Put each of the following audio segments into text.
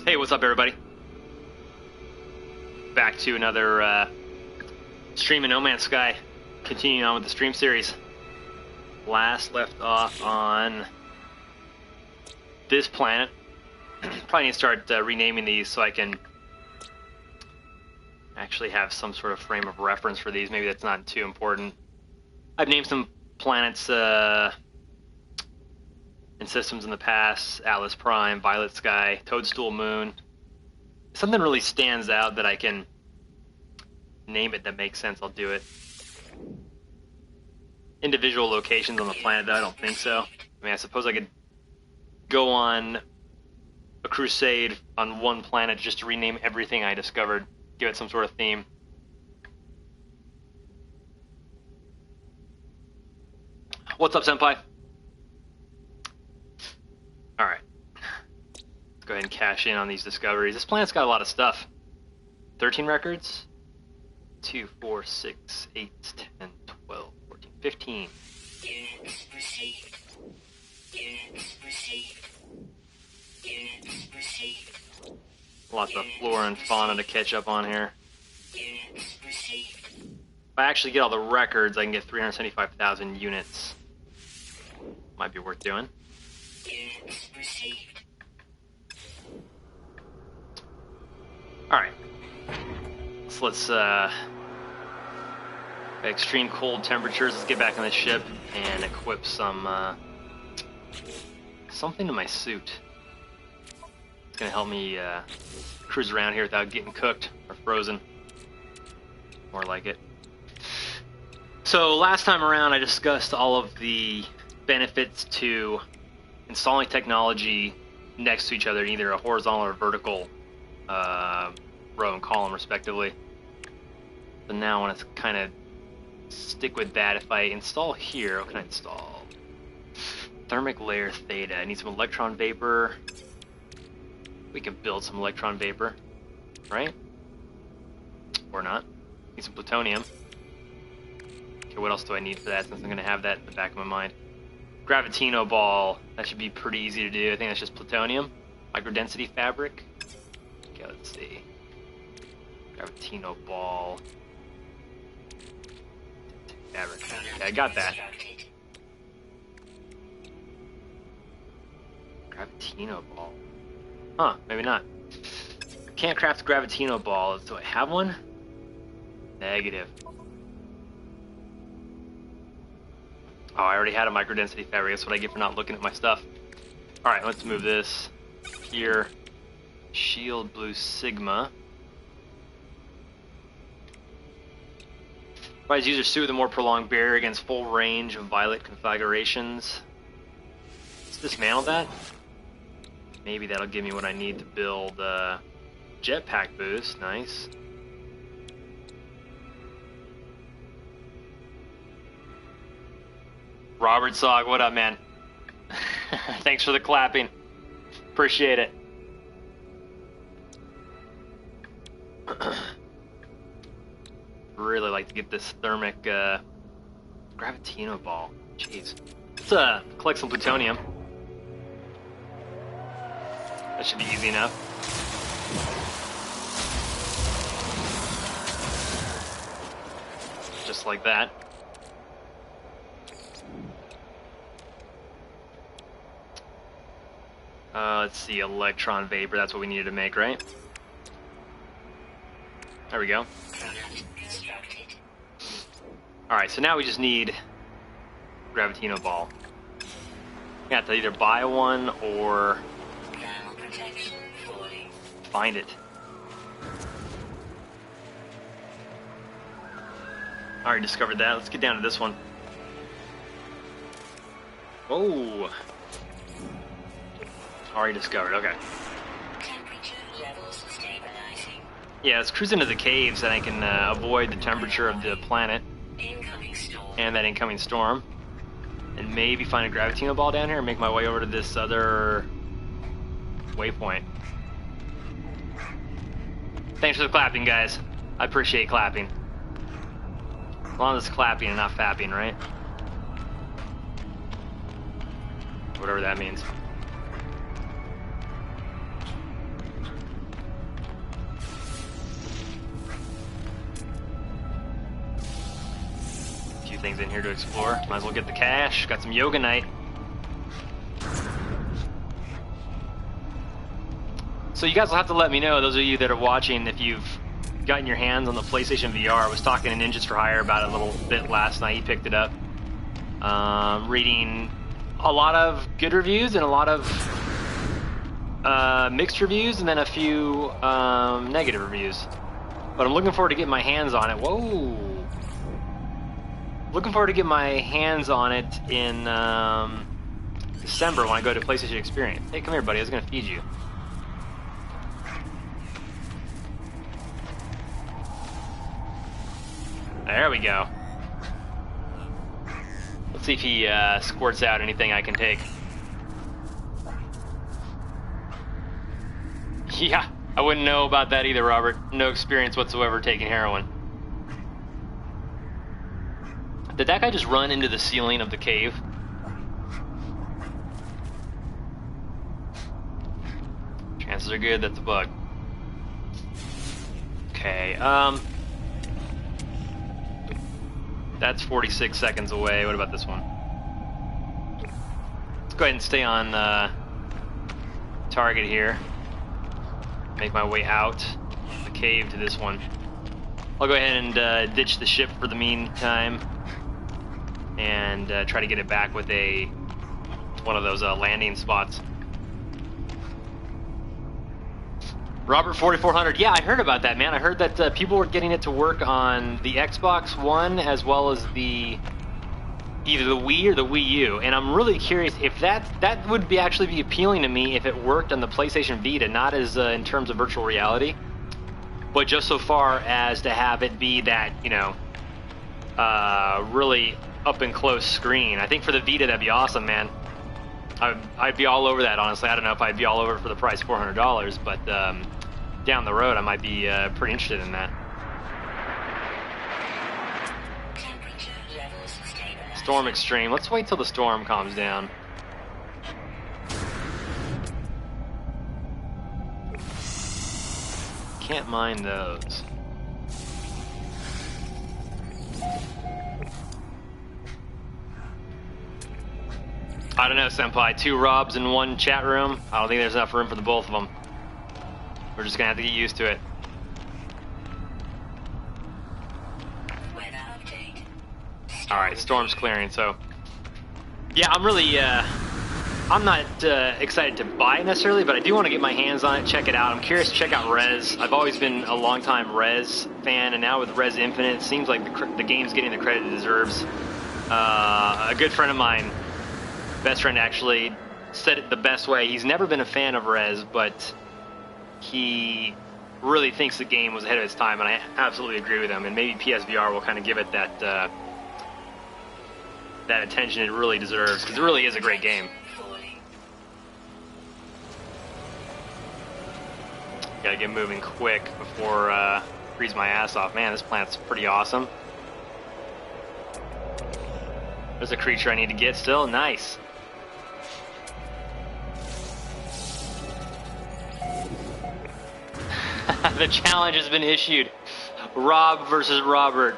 Hey, what's up, everybody? Back to another stream in No Man's Sky. Continuing on with the stream series. Last left off on this planet. Probably need to start renaming these so I can actually have some sort of frame of reference for these. Maybe that's not too important. I've named some planets in systems in the past: Atlas Prime, Violet Sky, Toadstool Moon. If something really stands out that I can name it that makes sense, I'll do it. Individual locations on the planet, though, I don't think so. I mean, I suppose I could go on a crusade on one planet just to rename everything I discovered, give it some sort of theme. What's up, Senpai? Alright. Let's go ahead and cash in on these discoveries. This planet's got a lot of stuff. 13 records? 2, 4, 6, 8, 10, 12, 14, 15. Units received. Units received. Units received. Lots of flora and fauna to catch up on here. Units received. If I actually get all the records, I can get 375,000 units. Might be worth doing. Units received. Alright. So let's, extreme cold temperatures. Let's get back on the ship and equip some, something to my suit. It's gonna help me, cruise around here without getting cooked or frozen. More like it. So last time around I discussed all of the benefits to installing technology next to each other, either a horizontal or vertical row and column respectively. So now I want to kind of stick with that. If I install here, what can I install? Thermic layer theta. I need some electron vapor. We can build some electron vapor, right? Or not. Need some plutonium. Okay, what else do I need for that, since I'm going to have that in the back of my mind? Gravitino ball. That should be pretty easy to do. I think that's just plutonium. Microdensity fabric. Okay, let's see. Gravitino ball. Fabric. Okay, I got that. Gravitino ball. Huh, maybe not. Can't craft Gravitino balls. Do I have one? Negative. Oh, I already had a microdensity fabric. That's what I get for not looking at my stuff. Alright, let's move this here. Shield blue sigma. Provides user suit with a more prolonged barrier against full range of violet configurations. Let's dismantle that. Maybe that'll give me what I need to build jetpack boost. Nice. Robert Sog, what up, man? Thanks for the clapping. Appreciate it. Really like to get this thermic Gravitino ball. Jeez. Let's collect some plutonium. That should be easy enough. Just like that. Let's see, electron vapor. That's what we needed to make, right? There we go. Alright, so now we just need Gravitino ball. We have to either buy one or find it. Already discovered that. Let's get down to this one. Oh! Already discovered, okay. Temperature levels stabilizing. Yeah, let's cruise into the caves and I can avoid the temperature of the planet. Incoming storm. And that incoming storm. And maybe find a Gravitino ball down here and make my way over to this other waypoint. Thanks for the clapping, guys. I appreciate clapping. As long as it's clapping and not fapping, right? Whatever that means. few things in here to explore. Might as well get the cash. Got some yoga night. So you guys will have to let me know, those of you that are watching, if you've gotten your hands on the PlayStation VR. I was talking to Ninjas for Hire about it a little bit last night. He picked it up. Reading a lot of good reviews and a lot of mixed reviews, and then a few negative reviews. But I'm looking forward to getting my hands on it. Whoa! Looking forward to getting my hands on it in December when I go to PlayStation Experience. Hey, come here, buddy. I was gonna feed you. There we go. Let's see if he squirts out anything I can take. Yeah, I wouldn't know about that either, Robert. No experience whatsoever taking heroin. Did that guy just run into the ceiling of the cave? Chances are good that's a bug. Okay, that's 46 seconds away. What about this one? Let's go ahead and stay on target here. Make my way out the cave to this one. I'll go ahead and ditch the ship for the meantime and try to get it back with one of those landing spots. Robert 4400. Yeah, I heard about that, man. I heard that people were getting it to work on the Xbox One as well as either the Wii or the Wii U. And I'm really curious if that would actually be appealing to me if it worked on the PlayStation Vita, not as in terms of virtual reality, but just so far as to have it be that, you know, really up and close screen. I think for the Vita that'd be awesome, man. I'd be all over that, honestly. I don't know if I'd be all over it for the price, $400, but down the road I might be pretty interested in that. Storm extreme. Let's wait till the storm calms down. Can't mind those. I don't know, Senpai. 2 Robs in 1 chat room. I don't think there's enough room for the both of them. We're just gonna have to get used to it. Alright, storm's clearing, so... Yeah, I'm really, I'm not excited to buy it necessarily, but I do want to get my hands on it, check it out. I'm curious to check out Rez. I've always been a long-time Rez fan, and now with Rez Infinite, it seems like the game's getting the credit it deserves. A good friend of mine, best friend actually, said it the best way. He's never been a fan of Rez, but he really thinks the game was ahead of its time, and I absolutely agree with him. And maybe PSVR will kind of give it that that attention it really deserves, because it really is a great game. Gotta get moving quick before freeze my ass off. Man, this plant's pretty awesome. There's a creature I need to get still. Nice. The challenge has been issued. Rob versus Robert.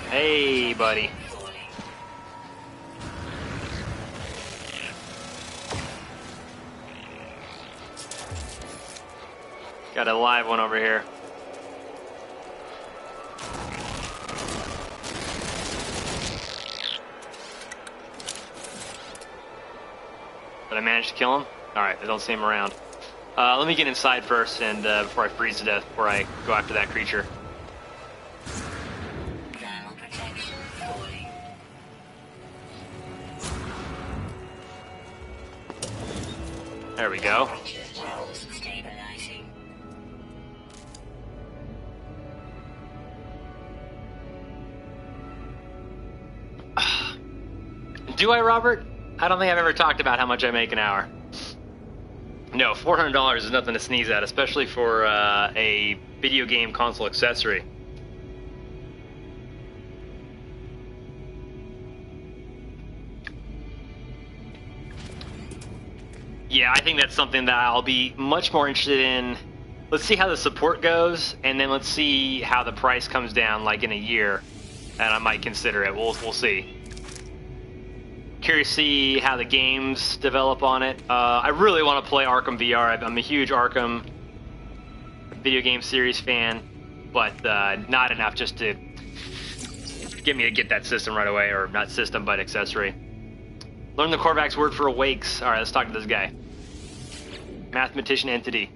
Hey, buddy. Got a live one over here. Did I manage to kill him? Alright, I don't see him around. Let me get inside first, and before I freeze to death, before I go after that creature. There we go. Do I, Robert? I don't think I've ever talked about how much I make an hour. No, $400 is nothing to sneeze at, especially for a video game console accessory. Yeah, I think that's something that I'll be much more interested in let's see how the support goes, and then let's see how the price comes down, like in a year, and I might consider it. We'll see. Curious to see how the games develop on it. I really want to play Arkham VR. I'm a huge Arkham video game series fan, but not enough just to get me to get that system right away, or not system, but accessory. Learn the Korvax word for awakes. All right, let's talk to this guy. Mathematician entity.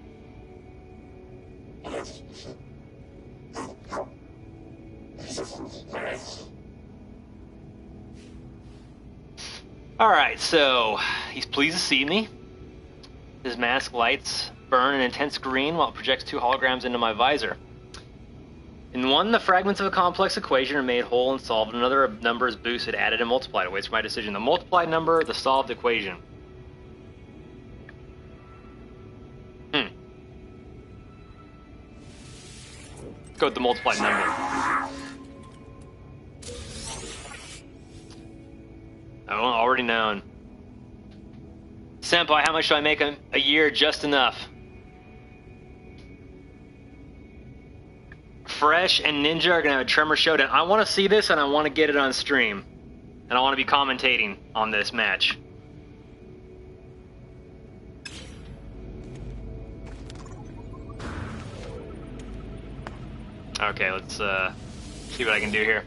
Alright, so he's pleased to see me. His mask lights burn an intense green while it projects 2 holograms into my visor. In one, the fragments of a complex equation are made whole and solved. Another, a number is boosted, added, and multiplied. It waits for my decision. The multiplied number, the solved equation. Go with the multiplied number. Oh, already known. Senpai, how much do I make a year? Just enough. Fresh and Ninja are gonna have a Tremor Showdown. I want to see this, and I want to get it on stream, and I want to be commentating on this match. Okay, let's see what I can do here.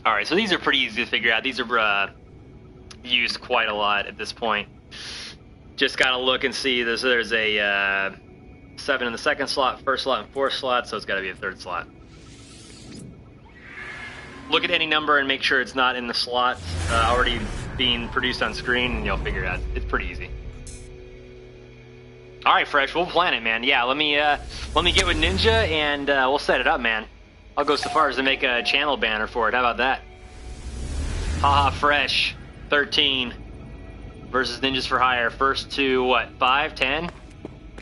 Alright, so these are pretty easy to figure out. These are used quite a lot at this point. Just gotta look and see. There's a 7 in the second slot, first slot, and fourth slot, so it's gotta be a third slot. Look at any number and make sure it's not in the slot already being produced on screen, and you'll figure it out. It's pretty easy. All right, Fresh, we'll plan it, man. Yeah, let me get with Ninja, and we'll set it up, man. I'll go so far as to make a channel banner for it. How about that? Haha, Fresh, 13 versus Ninjas for Hire. First to what? 5, 10?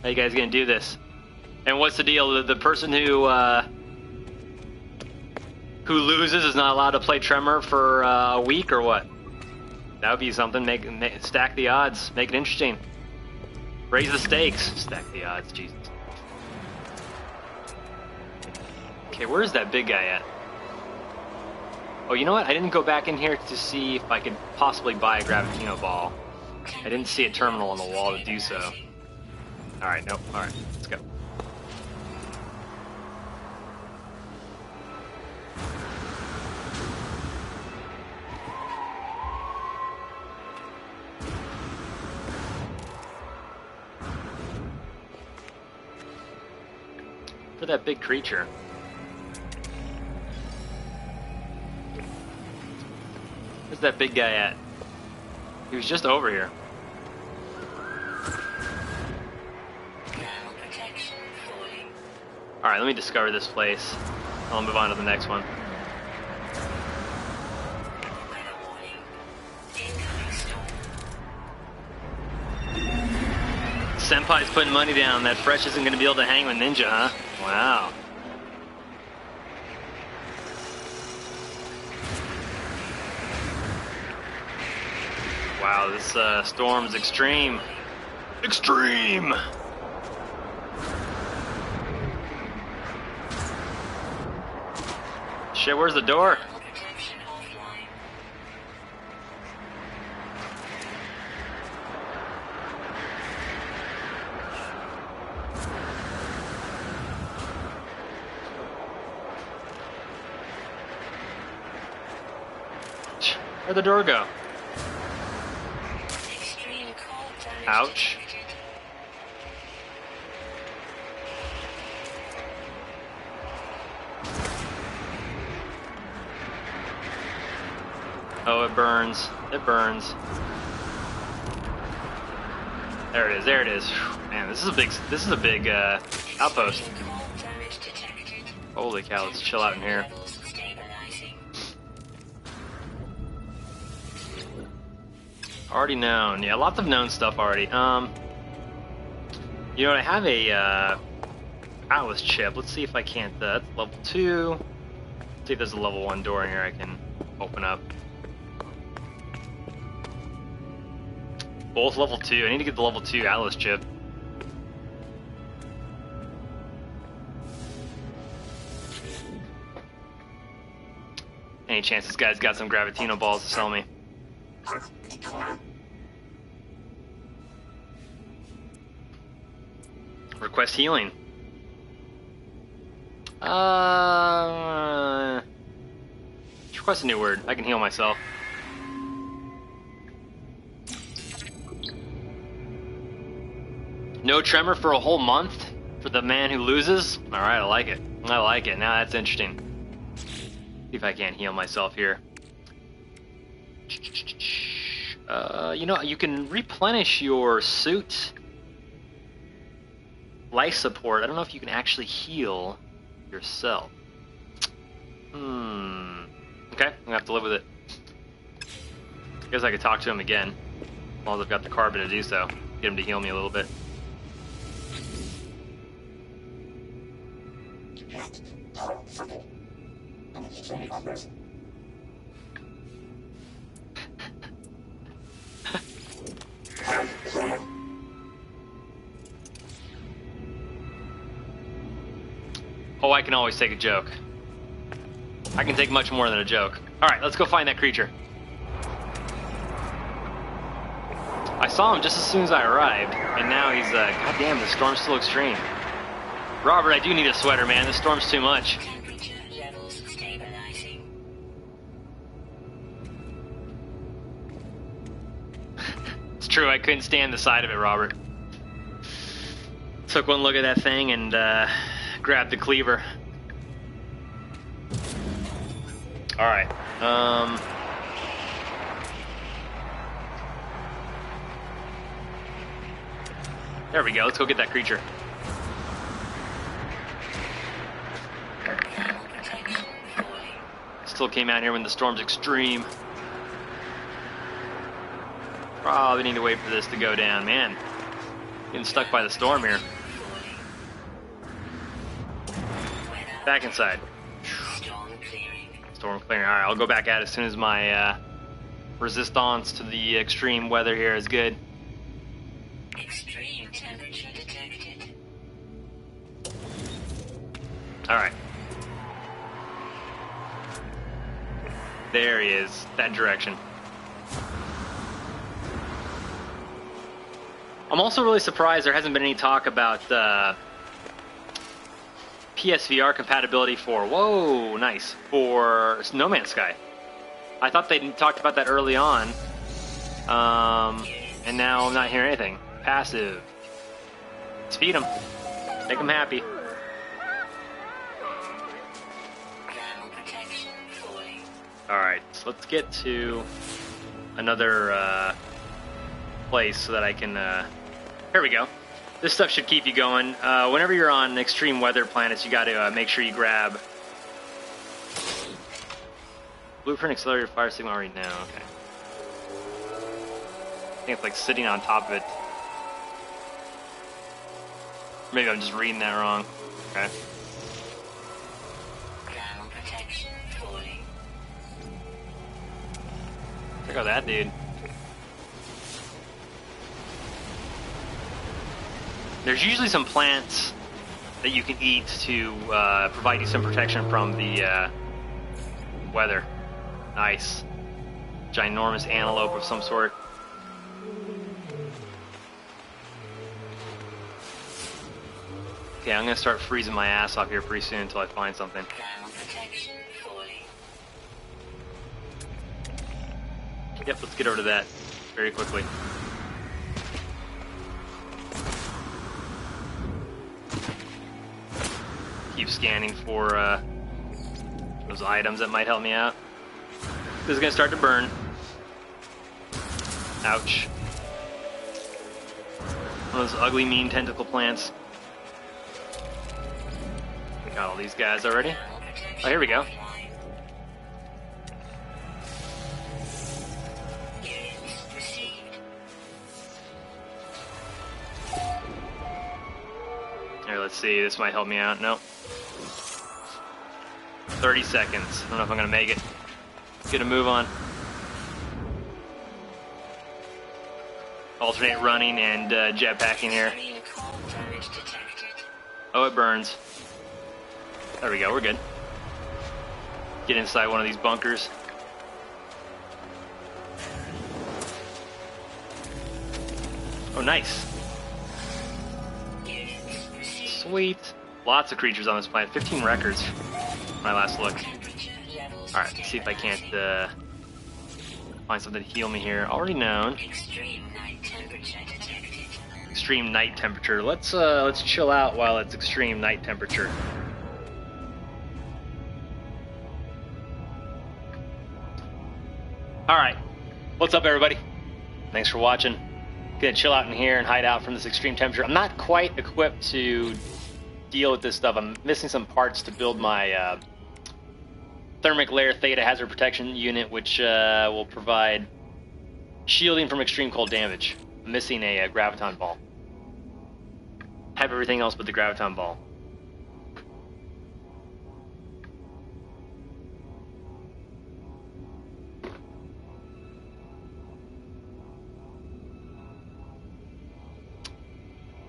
How you guys gonna do this? And what's the deal? The person who loses is not allowed to play Tremor for a week, or what? That would be something. Stack the odds. Make it interesting. Raise the stakes. Stack the odds, Jesus. Okay, where's that big guy at? Oh, you know what? I didn't go back in here to see if I could possibly buy a Gravitino ball. I didn't see a terminal on the wall to do so. Alright, nope. Alright, let's go. For that big creature. Where's that big guy at? He was just over here. Alright, let me discover this place. I'll move on to the next one. Senpai's putting money down that Fresh isn't going to be able to hang with Ninja, huh? Wow. Wow, this storm's extreme. Extreme! Shit, where's the door? Where'd the door go? Ouch. Oh, it burns. It burns. There it is. There it is. Man, this is a big outpost. Holy cow, let's chill out in here. Already known. Yeah, lots of known stuff already. You know what, I have a Atlas chip. Let's see if I can't, that's level 2. Let's see if there's a level 1 door in here I can open up. Both level 2. I need to get the level 2 Atlas chip. Any chance this guy's got some Gravitino balls to sell me? Request healing. Request a new word. I can heal myself. No tremor for a whole month for the man who loses? Alright, I like it. I like it. Now that's interesting. See if I can't heal myself here. You know, you can replenish your suit life support. I don't know if you can actually heal yourself. Okay, I'm gonna have to live with it. I guess I could talk to him again. As long as I've got the carbon to do so. Get him to heal me a little bit. Oh, I can always take a joke. I can take much more than a joke. Alright, let's go find that creature. I saw him just as soon as I arrived, and now he's, goddamn, the storm's still extreme. Robert, I do need a sweater, man. The storm's too much. Temperature levels stabilizing. It's true, I couldn't stand the sight of it, Robert. Took one look at that thing and, grabbed the cleaver. Alright, there we go, let's go get that creature. Still came out here when the storm's extreme. Probably need to wait for this to go down. Man, getting stuck by the storm here. Back inside. Storm clearing. Alright, I'll go back out as soon as my resistance to the extreme weather here is good. Extreme temperature detected. Alright. There he is. That direction. I'm also really surprised there hasn't been any talk about PSVR compatibility for, whoa, nice, for No Man's Sky. I thought they talked about that early on, and now I'm not hearing anything. Passive. Let's feed them. Make them happy. Thermal protection falling. Alright, so let's get to another place so that I can, here we go. This stuff should keep you going. Whenever you're on extreme weather planets, you gotta make sure you grab blueprint accelerated fire signal right now. Okay. I think it's like sitting on top of it. Maybe I'm just reading that wrong. Okay. Thermal protection falling. Check out that dude. There's usually some plants that you can eat to provide you some protection from the weather. Nice. Ginormous antelope of some sort. Okay, I'm gonna start freezing my ass off here pretty soon until I find something. Thermal protection falling. Yep, let's get over to that very quickly. Keep scanning for those items that might help me out. This is gonna start to burn. Ouch. One of those ugly, mean tentacle plants. Got all these guys already. Thermal protection Oh, here we go. offline. Units received. Here, let's see. This might help me out. Nope. 30 seconds. I don't know if I'm gonna make it. Get a move on. alternate running and jetpacking here. Marine core damage detected. Oh, it burns. There we go, we're good. Get inside one of these bunkers. Oh, nice. Units received. Sweet. Lots of creatures on this planet. 15 records. My last look. Temperature levels Alright, see if I can't find something to heal me here. Already known. Extreme night temperature detected. Extreme night temperature. Let's chill out while it's extreme night temperature. Alright. What's up, everybody? Thanks for watching. Gonna chill out in here and hide out from this extreme temperature. I'm not quite equipped to deal with this stuff. I'm missing some parts to build my thermic layer theta hazard protection unit, which will provide shielding from extreme cold damage. I'm missing a graviton ball. Have everything else but the graviton ball.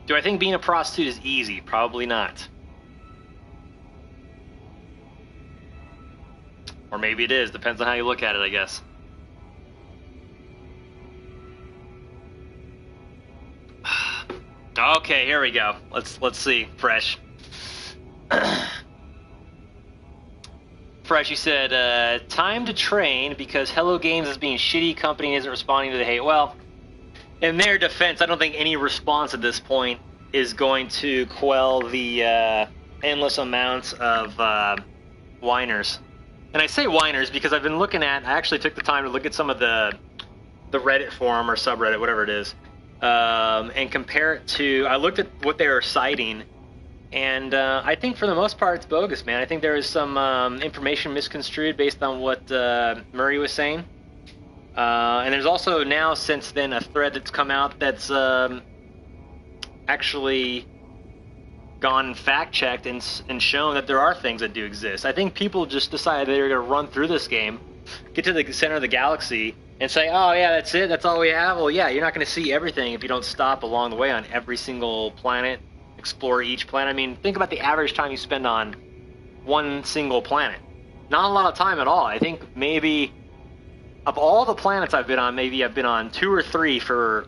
Do I think being a prostitute is easy? Probably not. Or maybe it is. Depends on how you look at it, I guess. Okay, here we go. Let's see. Fresh. Fresh, you said, time to train because Hello Games is being shitty, company isn't responding to the hate. Well, in their defense, I don't think any response at this point is going to quell the endless amounts of whiners. And I say whiners because I've been looking at, I actually took the time to look at some of the Reddit forum or subreddit, whatever it is, and compare it to, I looked at what they were citing, and I think for the most part it's bogus, man. I think there is some information misconstrued based on what Murray was saying. And there's also now, since then, a thread that's come out that's actually gone fact-checked and shown that there are things that do exist. I think people just decided they were going to run through this game, get to the center of the galaxy, and say, oh yeah, that's it, that's all we have? Well, yeah, you're not going to see everything if you don't stop along the way on every single planet, explore each planet. I mean, think about the average time you spend on one single planet. Not a lot of time at all. I think maybe... of all the planets I've been on, maybe I've been on 2 or 3 for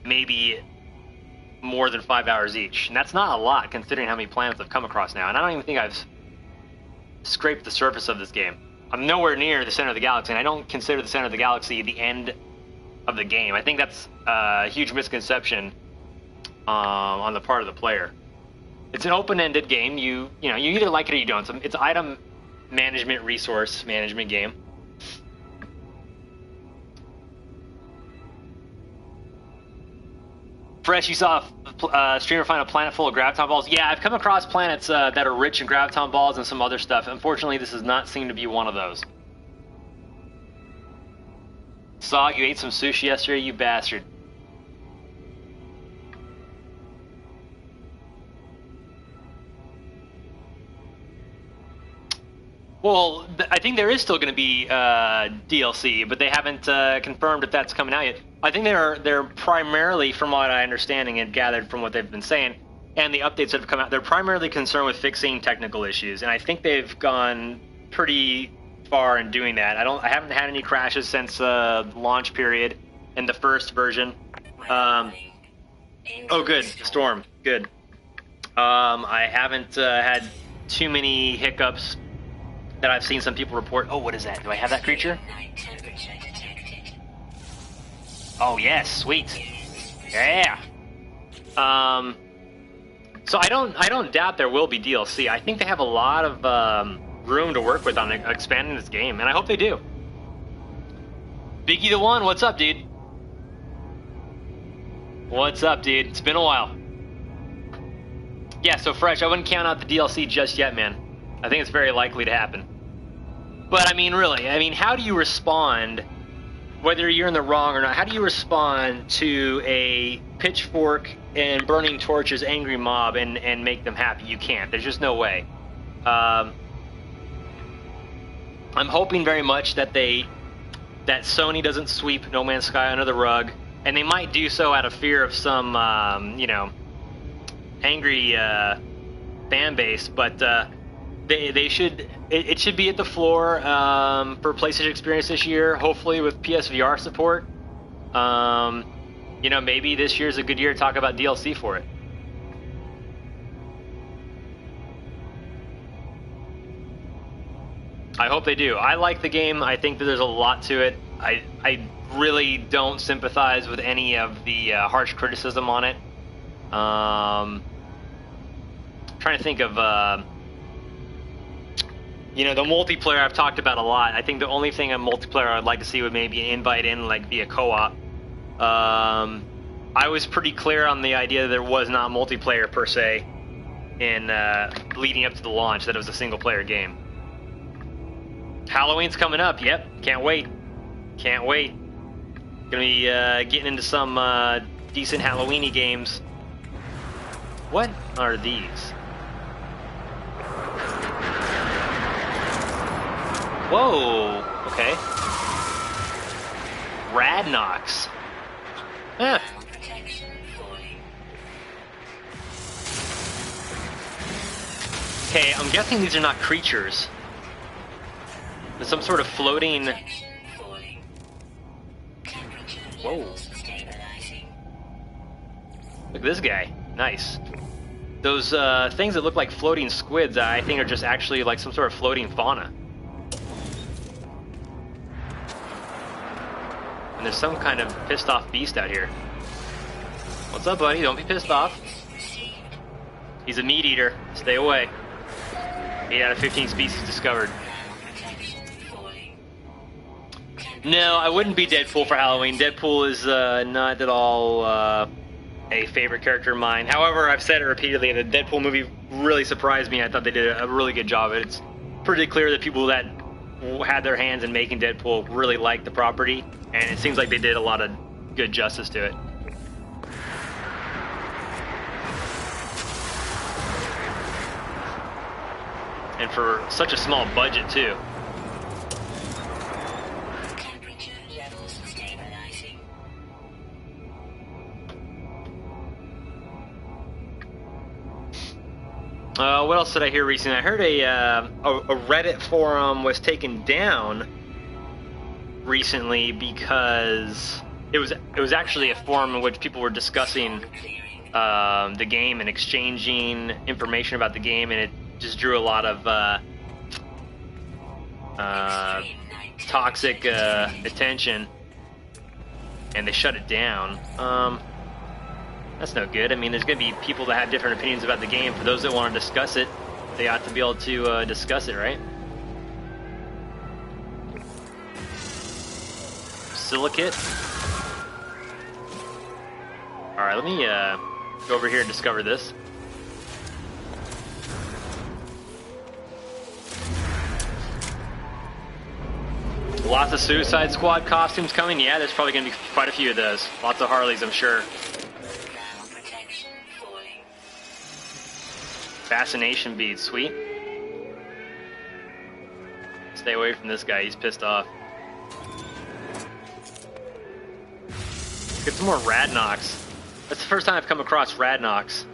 maybe more than 5 hours each. And that's not a lot considering how many planets I've come across now. And I don't even think I've scraped the surface of this game. I'm nowhere near the center of the galaxy, and I don't consider the center of the galaxy the end of the game. I think that's a huge misconception on the part of the player. It's an open-ended game. You know, you either like it or you don't. It's an item management, resource management game. Fresh, you saw a streamer find a planet full of graviton balls. Yeah, I've come across planets that are rich in graviton balls and some other stuff. Unfortunately, this does not seem to be one of those. Sog, you ate some sushi yesterday, you bastard. Well, I think there is still going to be DLC, but they haven't confirmed if that's coming out yet. I think they're primarily, from what I understanding and gathered from what they've been saying, and the updates that have come out, they're primarily concerned with fixing technical issues, and I think they've gone pretty far in doing that. I haven't had any crashes since launch period in the first version. Oh, good, Storm, good. I haven't had too many hiccups that I've seen some people report. Oh, what is that? Do I have that creature? Oh yes, sweet. Yeah. So I don't doubt there will be DLC. I think they have a lot of room to work with on expanding this game, and I hope they do. Biggie the One, what's up, dude? What's up, dude? It's been a while. Yeah, so Fresh, I wouldn't count out the DLC just yet, man. I think it's very likely to happen. But I mean, really, how do you respond, whether you're in the wrong or not, how do you respond to a pitchfork and burning torches angry mob and make them happy? You can't. There's just no way. I'm hoping very much that Sony doesn't sweep No Man's Sky under the rug, and they might do so out of fear of some, you know, angry fan base, but they should. It should be at the floor for PlayStation Experience this year. Hopefully with PSVR support. You know, maybe this year's a good year to talk about DLC for it. I hope they do. I like the game. I think that there's a lot to it. I really don't sympathize with any of the harsh criticism on it. Trying to think of, you know, the multiplayer I've talked about a lot. I think the only thing in multiplayer I'd like to see would maybe invite in like via co-op. I was pretty clear on the idea that there was not multiplayer per se in leading up to the launch, that it was a single player game. Halloween's coming up. Yep, can't wait. Can't wait. Gonna be getting into some decent Halloween-y games. What are these? Whoa, okay. Radnox. Eh. Okay, I'm guessing these are not creatures. There's some sort of floating... Whoa. Look at this guy. Nice. Those things that look like floating squids, I think are just actually like some sort of floating fauna. And there's some kind of pissed off beast out here. What's up, buddy? Don't be pissed off. He's a meat eater. Stay away. 8 out of 15 species discovered. No, I wouldn't be Deadpool for Halloween. Deadpool is not at all a favorite character of mine. However, I've said it repeatedly, the Deadpool movie really surprised me. I thought they did a really good job of it. It's pretty clear that people that had their hands in making Deadpool really liked the property, and it seems like they did a lot of good justice to it. And for such a small budget, too. What else did I hear recently? I heard a Reddit forum was taken down recently because it was actually a forum in which people were discussing the game and exchanging information about the game, and it just drew a lot of toxic attention, and they shut it down. That's no good. I mean, there's going to be people that have different opinions about the game. For those that want to discuss it, they ought to be able to discuss it, right? Silicate. Alright, let me go over here and discover this. Lots of Suicide Squad costumes coming. Yeah, there's probably going to be quite a few of those. Lots of Harleys, I'm sure. Fascination beads, sweet. Stay away from this guy, he's pissed off. Get some more Radnox. That's the first time I've come across Radnox.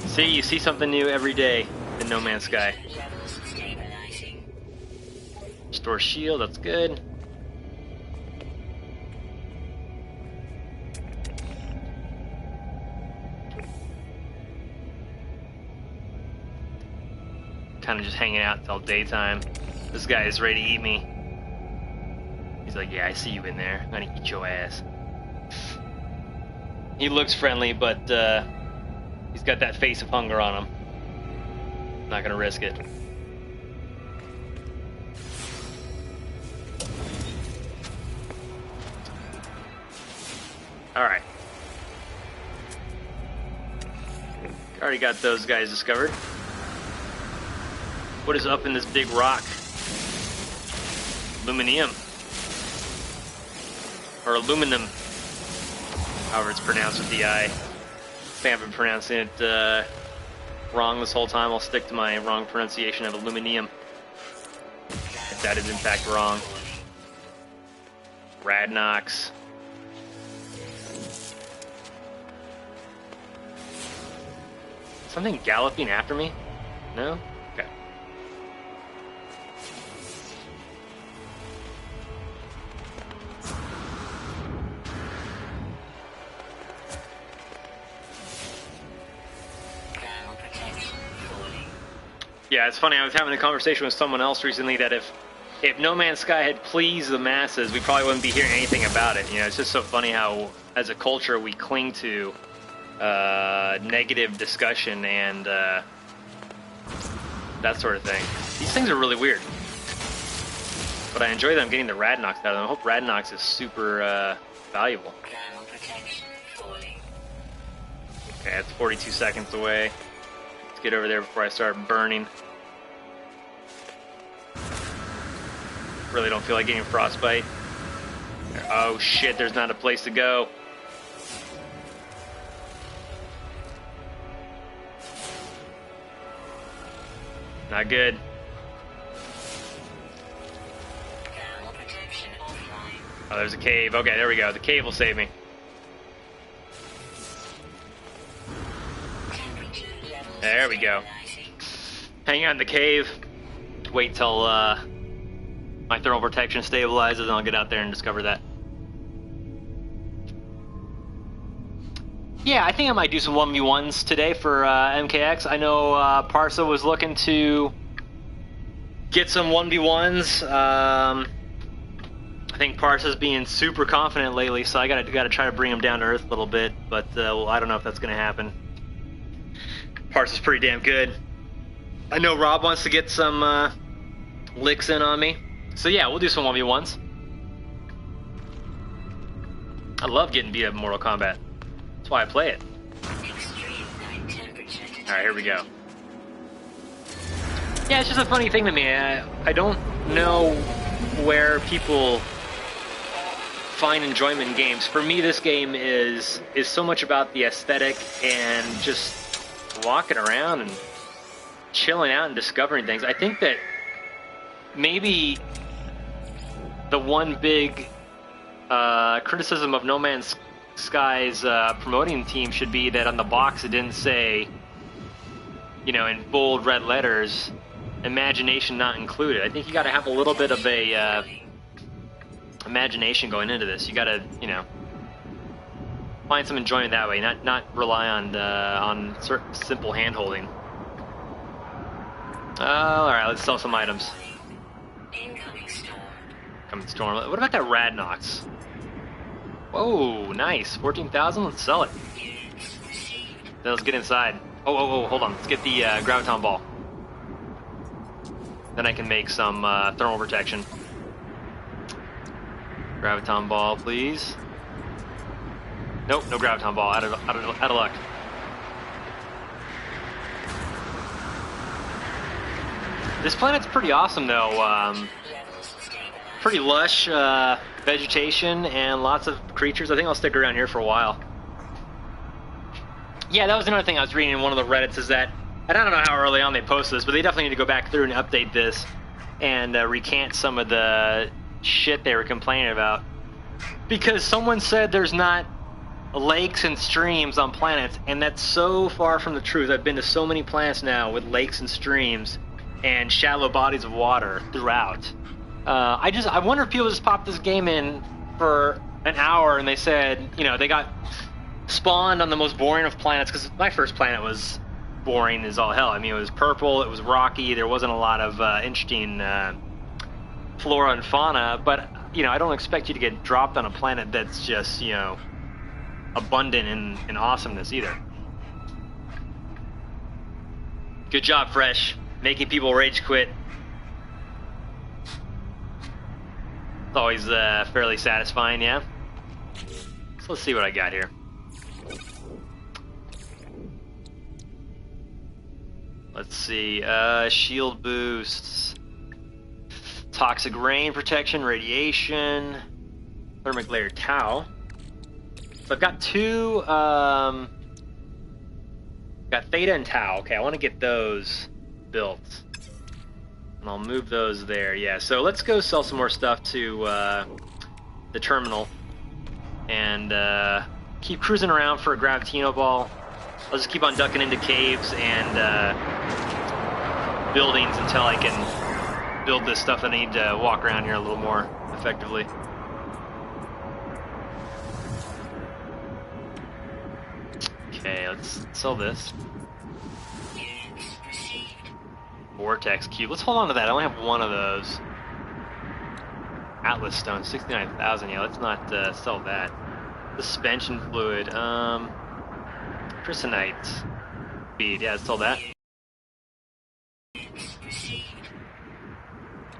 See, you see something new every day in No Man's Sky. Restore shield, that's good. Kind of just hanging out until daytime. This guy is ready to eat me. He's like, yeah, I see you in there. I'm gonna eat your ass. He looks friendly, but he's got that face of hunger on him. Not gonna risk it. Alright. Already got those guys discovered. What is up in this big rock? Aluminium. Or aluminum. However it's pronounced with the I. I think I've been pronouncing it wrong this whole time. I'll stick to my wrong pronunciation of aluminium. If that is in fact wrong. Radnox. Something galloping after me? No? Okay. Ground protection falling. Yeah, it's funny. I was having a conversation with someone else recently that if No Man's Sky had pleased the masses, we probably wouldn't be hearing anything about it. You know, it's just so funny how, as a culture, we cling to negative discussion and that sort of thing. These things are really weird, but I enjoy them getting the Radnox out of them. I hope Radnox is super valuable. Ground protection falling. Okay, that's 42 seconds away. Let's get over there before I start burning. Really don't feel like getting frostbite. Oh shit, there's not a place to go. Not good. Ground protection offline. Oh, there's a cave. Okay, there we go. The cave will save me. Temperature levels There we go. stabilizing. Hang out in the cave. Wait till my thermal protection stabilizes, and I'll get out there and discover that. Yeah, I think I might do some 1v1s today for MKX. I know Parsa was looking to get some 1v1s. I think Parsa's being super confident lately, so I gotta try to bring him down to earth a little bit. But well, I don't know if that's gonna happen. Parsa's pretty damn good. I know Rob wants to get some licks in on me, so yeah, we'll do some 1v1s. I love getting beat up in Mortal Kombat. That's why I play it. Extreme night temperature detected. Alright, here we go. Yeah, it's just a funny thing to me. I don't know where people find enjoyment in games. For me, this game is so much about the aesthetic and just walking around and chilling out and discovering things. I think that maybe the one big criticism of No Man's Sky's promoting team should be that on the box it didn't say, you know, in bold red letters, imagination not included. I think you got to have a little bit of a imagination going into this. You got to, you know, find some enjoyment that way, not rely on certain simple hand holding. All right, let's sell some items. Incoming storm. Coming storm. What about that Radnox? Whoa, nice. 14,000. Let's sell it. Units received. Then let's get inside. Oh, hold on. Let's get the graviton ball. Then I can make some thermal protection. Graviton ball, please. Nope, no graviton ball. Out of luck. This planet's pretty awesome, though. Levels stabilizing. Pretty lush vegetation and lots of creatures. I think I'll stick around here for a while. Yeah, that was another thing I was reading in one of the Reddits, is that, and I don't know how early on they posted this, but they definitely need to go back through and update this and recant some of the shit they were complaining about. Because someone said there's not lakes and streams on planets, and that's so far from the truth. I've been to so many planets now with lakes and streams and shallow bodies of water throughout. I wonder if people just popped this game in for an hour and they said, you know, they got spawned on the most boring of planets, because my first planet was boring as all hell. I mean, it was purple, it was rocky, there wasn't a lot of interesting flora and fauna, but, you know, I don't expect you to get dropped on a planet that's just, you know, abundant in awesomeness either. Good job, Fresh. Making people rage quit. It's always fairly satisfying, yeah? So let's see what I got here. Let's see, shield boosts, toxic rain protection, radiation, thermic layer tau. So I've got two, got theta and tau. Okay, I want to get those built. And I'll move those there, yeah. So let's go sell some more stuff to the terminal and keep cruising around for a Gravitino ball. I'll just keep on ducking into caves and buildings until I can build this stuff. I need to walk around here a little more effectively. Okay, let's sell this. Vortex cube. Let's hold on to that. I only have one of those. Atlas stone, 69,000. Yeah, let's not sell that. Suspension fluid. Chrysanite. Speed. Yeah, let's sell that.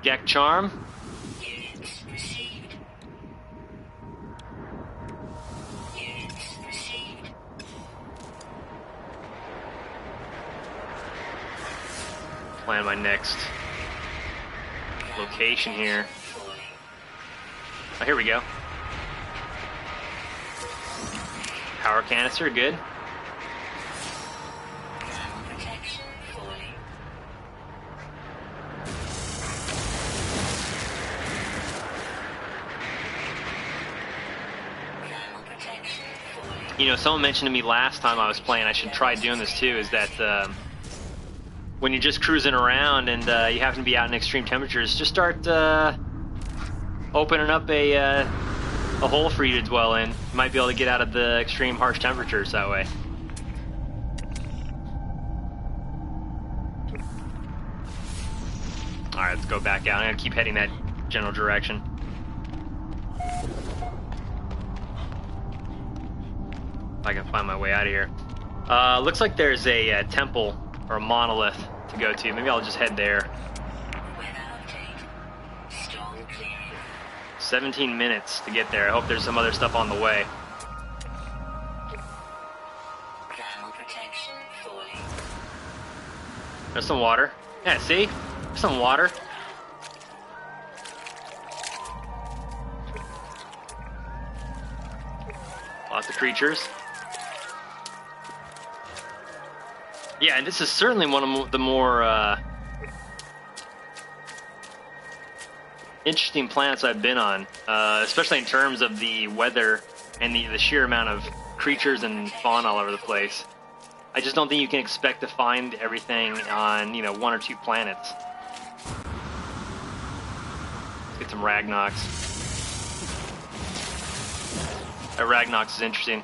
Gek charm. Plan my next location here. Oh, here we go. Power canister, good. You know, someone mentioned to me last time I was playing, I should try doing this too, is that when you're just cruising around and you happen to be out in extreme temperatures, just start opening up a hole for you to dwell in. You might be able to get out of the extreme harsh temperatures that way. Alright, let's go back out. I'm gonna keep heading that general direction. If I can find my way out of here. Looks like there's a temple or a monolith to go to. Maybe I'll just head there. 17 minutes to get there. I hope there's some other stuff on the way. There's some water. Yeah, see? There's some water. Lots of creatures. Yeah, and this is certainly one of the more interesting planets I've been on, especially in terms of the weather and the sheer amount of creatures and fauna all over the place. I just don't think you can expect to find everything on, you know, one or two planets. Let's get some Ragnox. That Ragnox is interesting.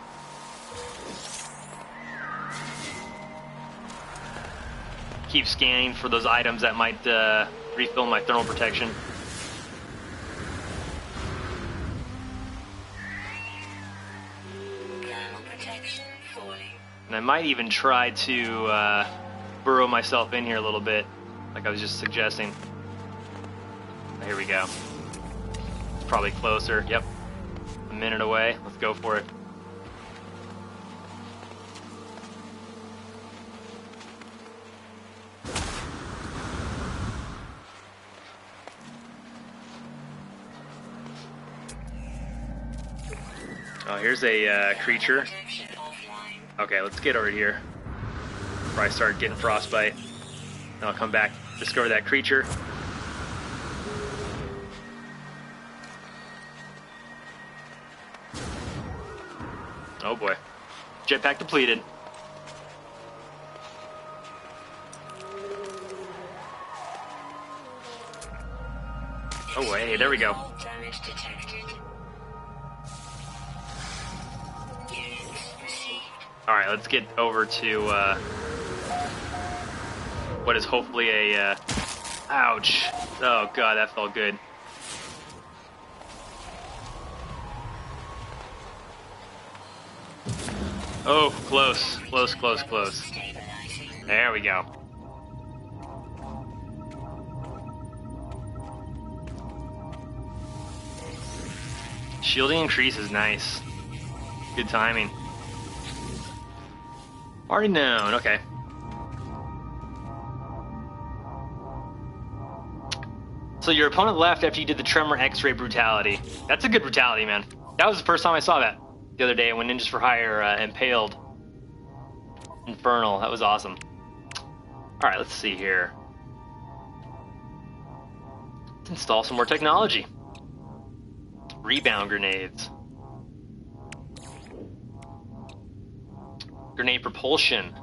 Keep scanning for those items that might refill my thermal protection. And I might even try to burrow myself in here a little bit, like I was just suggesting. Here we go. It's probably closer. Yep. A minute away. Let's go for it. Oh, here's a creature. Okay, let's get over here before I start getting frostbite. Then I'll come back, discover that creature. Oh boy. Jetpack depleted. Oh wait, there we go. Alright, let's get over to what is hopefully a ouch. Oh god, that felt good. Oh, close. Close, close, close. There we go. Shielding increase is nice. Good timing. Already known, okay. So your opponent left after you did the Tremor X-Ray Brutality. That's a good brutality, man. That was the first time I saw that the other day when Ninjas for Hire impaled Infernal. That was awesome. Alright, let's see here. Let's install some more technology. Rebound grenades. Grenade propulsion.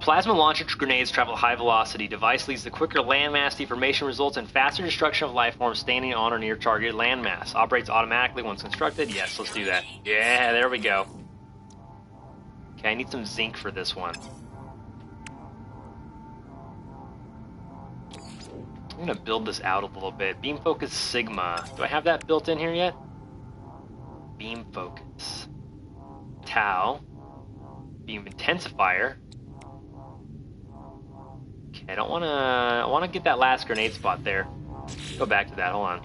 Plasma launcher grenades travel high velocity. Device leads to quicker landmass deformation, results in faster destruction of life forms standing on or near targeted landmass. Operates automatically once constructed. Yes, let's do that. Yeah, there we go. Okay, I need some zinc for this one. I'm gonna build this out a little bit. Beam focus Sigma. Do I have that built in here yet? Beam focus. Tau. Beam intensifier. Okay, I wanna get that last grenade spot there. Go back to that, hold on.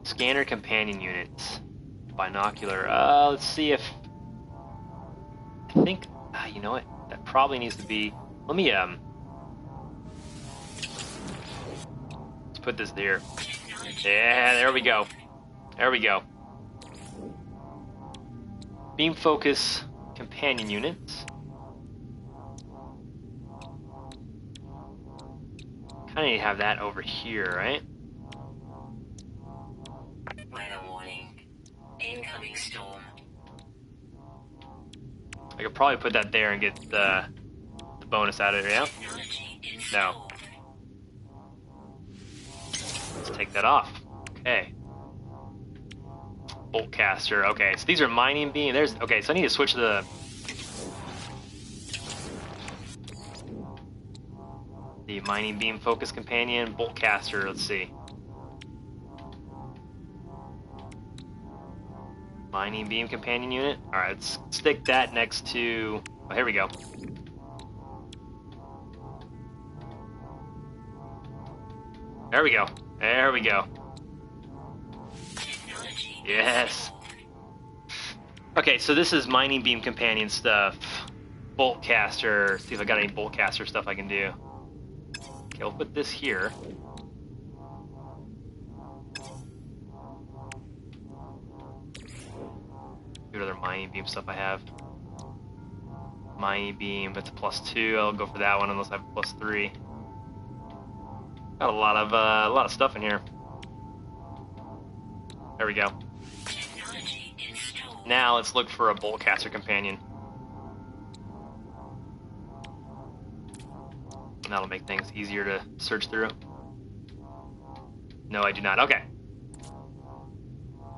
Scanner companion units. Binocular. Let's see if... I think... you know what? That probably needs to be... Let me, let's put this there. Yeah, there we go. There we go. Beam focus companion units. Kinda need to have that over here, right? Weather warning. Incoming storm. I could probably put that there and get the bonus out of it, yeah? No. Let's take that off. Okay. Bolt caster. Okay, so these are mining beam. There's okay, so I need to switch the mining beam focus companion, bolt caster, let's see. Mining beam companion unit. Alright, let's stick that next to... Oh, here we go. There we go. There we go. Yes. Okay, so this is mining beam companion stuff. Bolt caster. See if I got any bolt caster stuff I can do. Okay, we'll put this here. What other mining beam stuff I have? Mining beam, that's a +2. I'll go for that one unless I have a +3. Got a lot of stuff in here. There we go. Now let's look for a bolt caster companion. That'll make things easier to search through. No, I do not. Okay.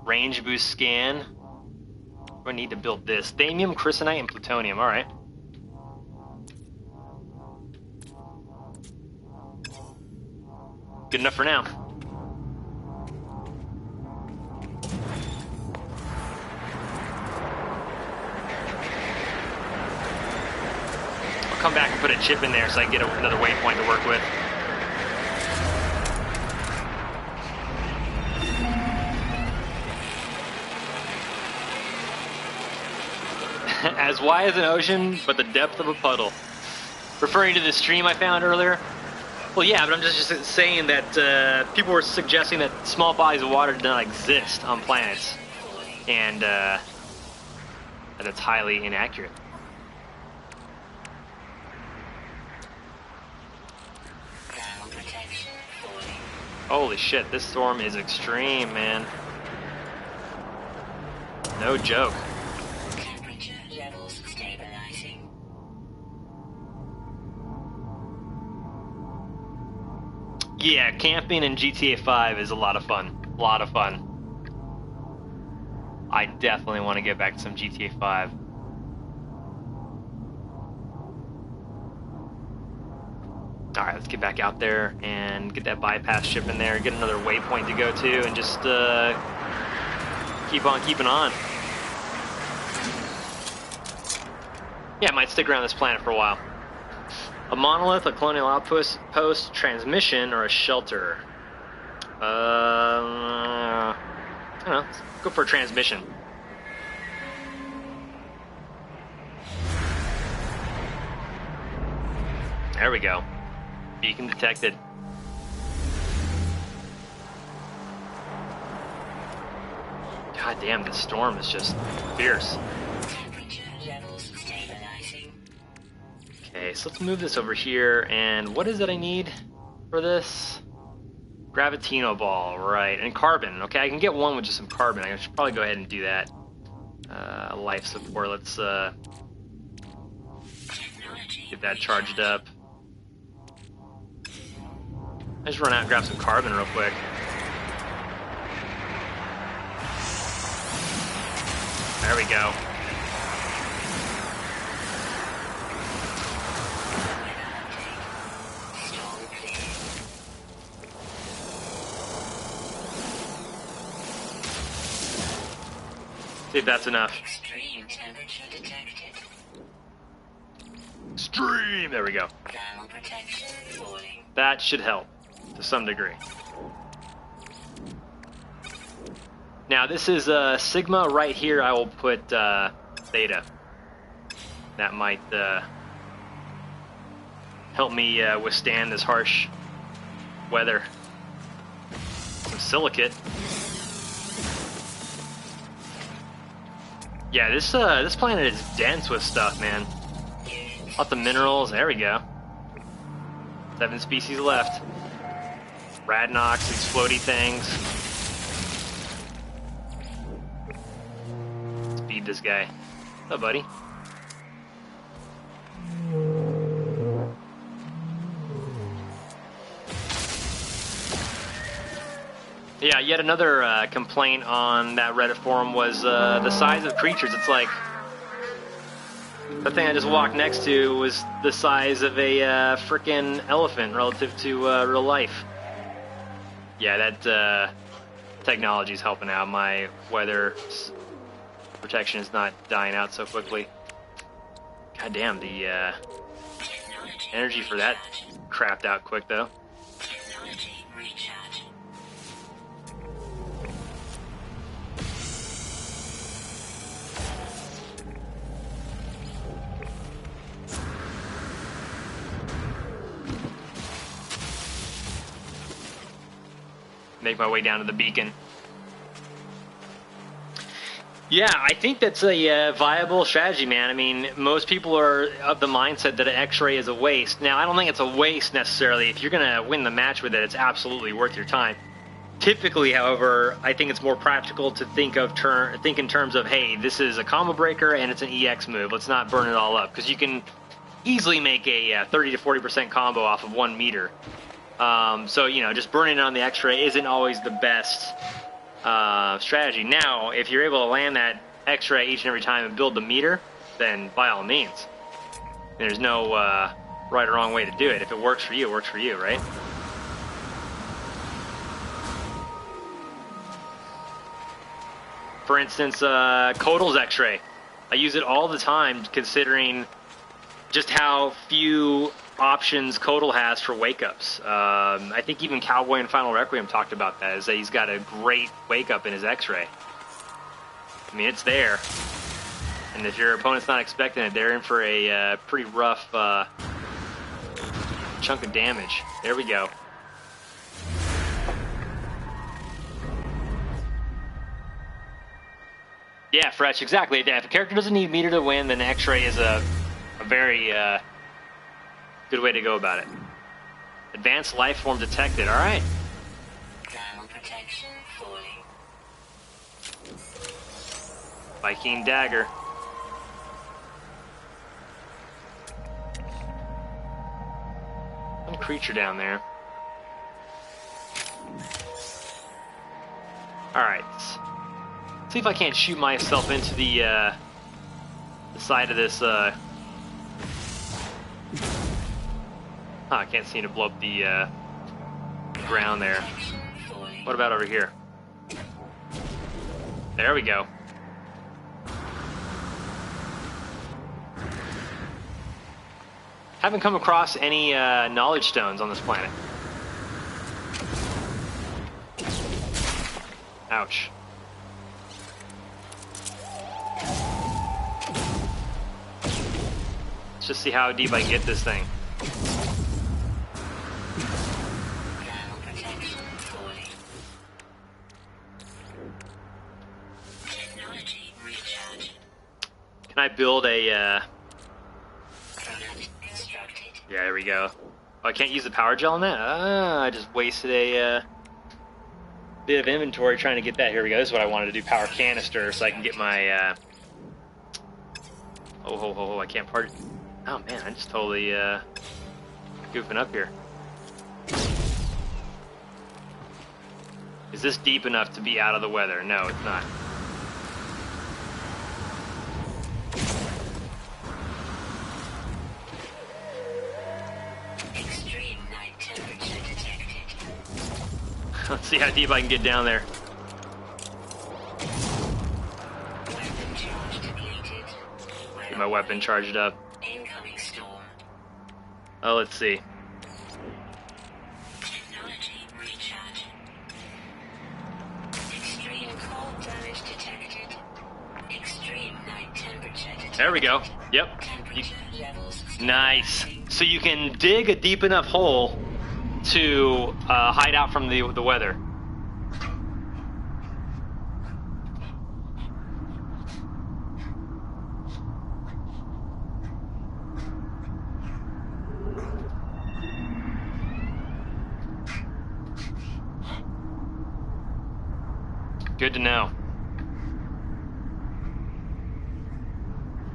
Range boost scan. We need to build this. Thamium, chrysonite, and plutonium. All right. Good enough for now. I'll come back and put a chip in there so I can get another waypoint to work with. As wide as an ocean, but the depth of a puddle. Referring to the stream I found earlier. Well, yeah, but I'm just saying that people were suggesting that small bodies of water do not exist on planets, and that it's highly inaccurate. Holy shit, this storm is extreme, man. No joke. Temperature levels stabilizing. Yeah, camping in GTA 5 is a lot of fun. A lot of fun. I definitely want to get back to some GTA 5. Alright, let's get back out there and get that bypass ship in there, get another waypoint to go to, and just keep on keeping on. Yeah, I might stick around this planet for a while. A monolith, a colonial outpost, transmission, or a shelter? I don't know. Let's go for a transmission. There we go. Beacon detected. God damn, this storm is just fierce. Temperature levels stabilizing. Okay, so let's move this over here, and what is it I need for this? Gravitino ball, right. And carbon. Okay, I can get one with just some carbon. I should probably go ahead and do that. Life support. Let's get that charged up. I just run out and grab some carbon real quick. There we go. See if that's enough. Extreme temperature detected. Extreme! There we go. Thermal protection falling. That should help to some degree. Now this is Sigma right here. I will put Theta. That might help me withstand this harsh weather. Some silicate. Yeah, this planet is dense with stuff, man. Lots of minerals. There we go. 7 species left. Radnox, these floaty things. Let's feed this guy. What's up, buddy? Yeah, yet another complaint on that Reddit forum was the size of creatures. It's like, the thing I just walked next to was the size of a frickin' elephant relative to real life. Yeah, that technology is helping out. My weather protection is not dying out so quickly. God damn, the energy for that crapped out quick, though. Technology recharge. Make my way down to the beacon. Yeah, I think that's a viable strategy, man. I mean, most people are of the mindset that an X-ray is a waste. Now, I don't think it's a waste necessarily. If you're going to win the match with it, it's absolutely worth your time. Typically, however, I think it's more practical to think in terms of, hey, this is a combo breaker and it's an EX move. Let's not burn it all up, because you can easily make a 30 to 40% combo off of 1 meter. So, you know, just burning it on the X-ray isn't always the best strategy. Now, if you're able to land that X-ray each and every time and build the meter, then by all means. There's no right or wrong way to do it. If it works for you, it works for you, right? For instance, Codal's X-ray. I use it all the time, considering just how few options Codal has for wake-ups. I think even Cowboy and Final Requiem talked about that, is that he's got a great wake-up in his X-ray. I mean, it's there. And if your opponent's not expecting it, they're in for a pretty rough chunk of damage. There we go. Yeah, Fresh, exactly. If a character doesn't need meter to win, then X-ray is a very good way to go about it. Advanced life form detected. All right. Thermal protection falling. Viking dagger. Some creature down there. All right. See if I can't shoot myself into the side of this. I can't seem to blow up the ground there. What about over here? There we go. Haven't come across any knowledge stones on this planet. Ouch. Let's just see how deep I can get this thing. Thermal protection falling. Technology recharge. Can I build a Product constructed. yeah, there we go. Oh, I can't use the power gel on that? Ah, I just wasted a bit of inventory trying to get that. Here we go. This is what I wanted to do. Power canister so I can get my... Oh, I can't part... Oh, man, I'm just totally goofing up here. Is this deep enough to be out of the weather? No, it's not. Extreme night temperature detected. Let's see how deep I can get down there. Weapon charge depleted. Get my weapon charged up. Incoming storm. Oh, let's see. Technology recharge. Extreme cold damage detected. Extreme night temperature detected. There we go. Yep. Temperature levels. Nice. So you can dig a deep enough hole to hide out from the weather. Good to know.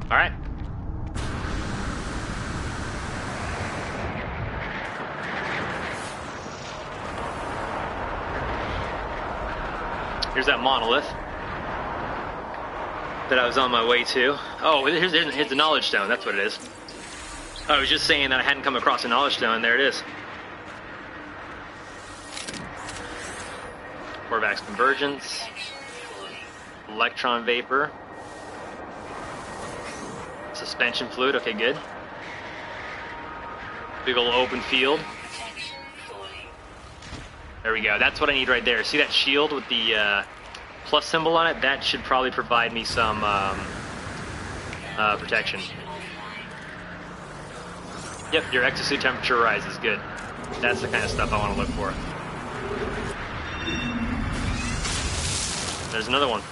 All right. Here's that monolith that I was on my way to. Oh, here's the knowledge stone. That's what it is. I was just saying that I hadn't come across a knowledge stone. There it is. Corvax convergence. Electron vapor. Suspension fluid. Okay, good. Big old open field. There we go. That's what I need right there. See that shield with the plus symbol on it? That should probably provide me some protection. Yep, your exosuit temperature rises. Good. That's the kind of stuff I want to look for. There's another one.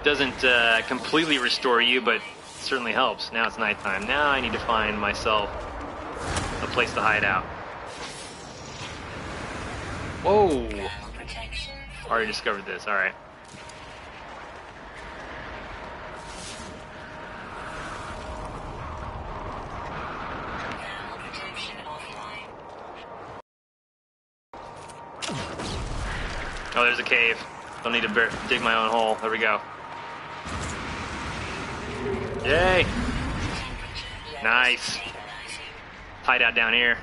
Doesn't completely restore you, but certainly helps. Now it's nighttime. Now I need to find myself a place to hide out. Whoa! Already discovered this. All right. Oh, there's a cave. Don't need to dig my own hole. There we go. Yay! Nice. Hideout down here.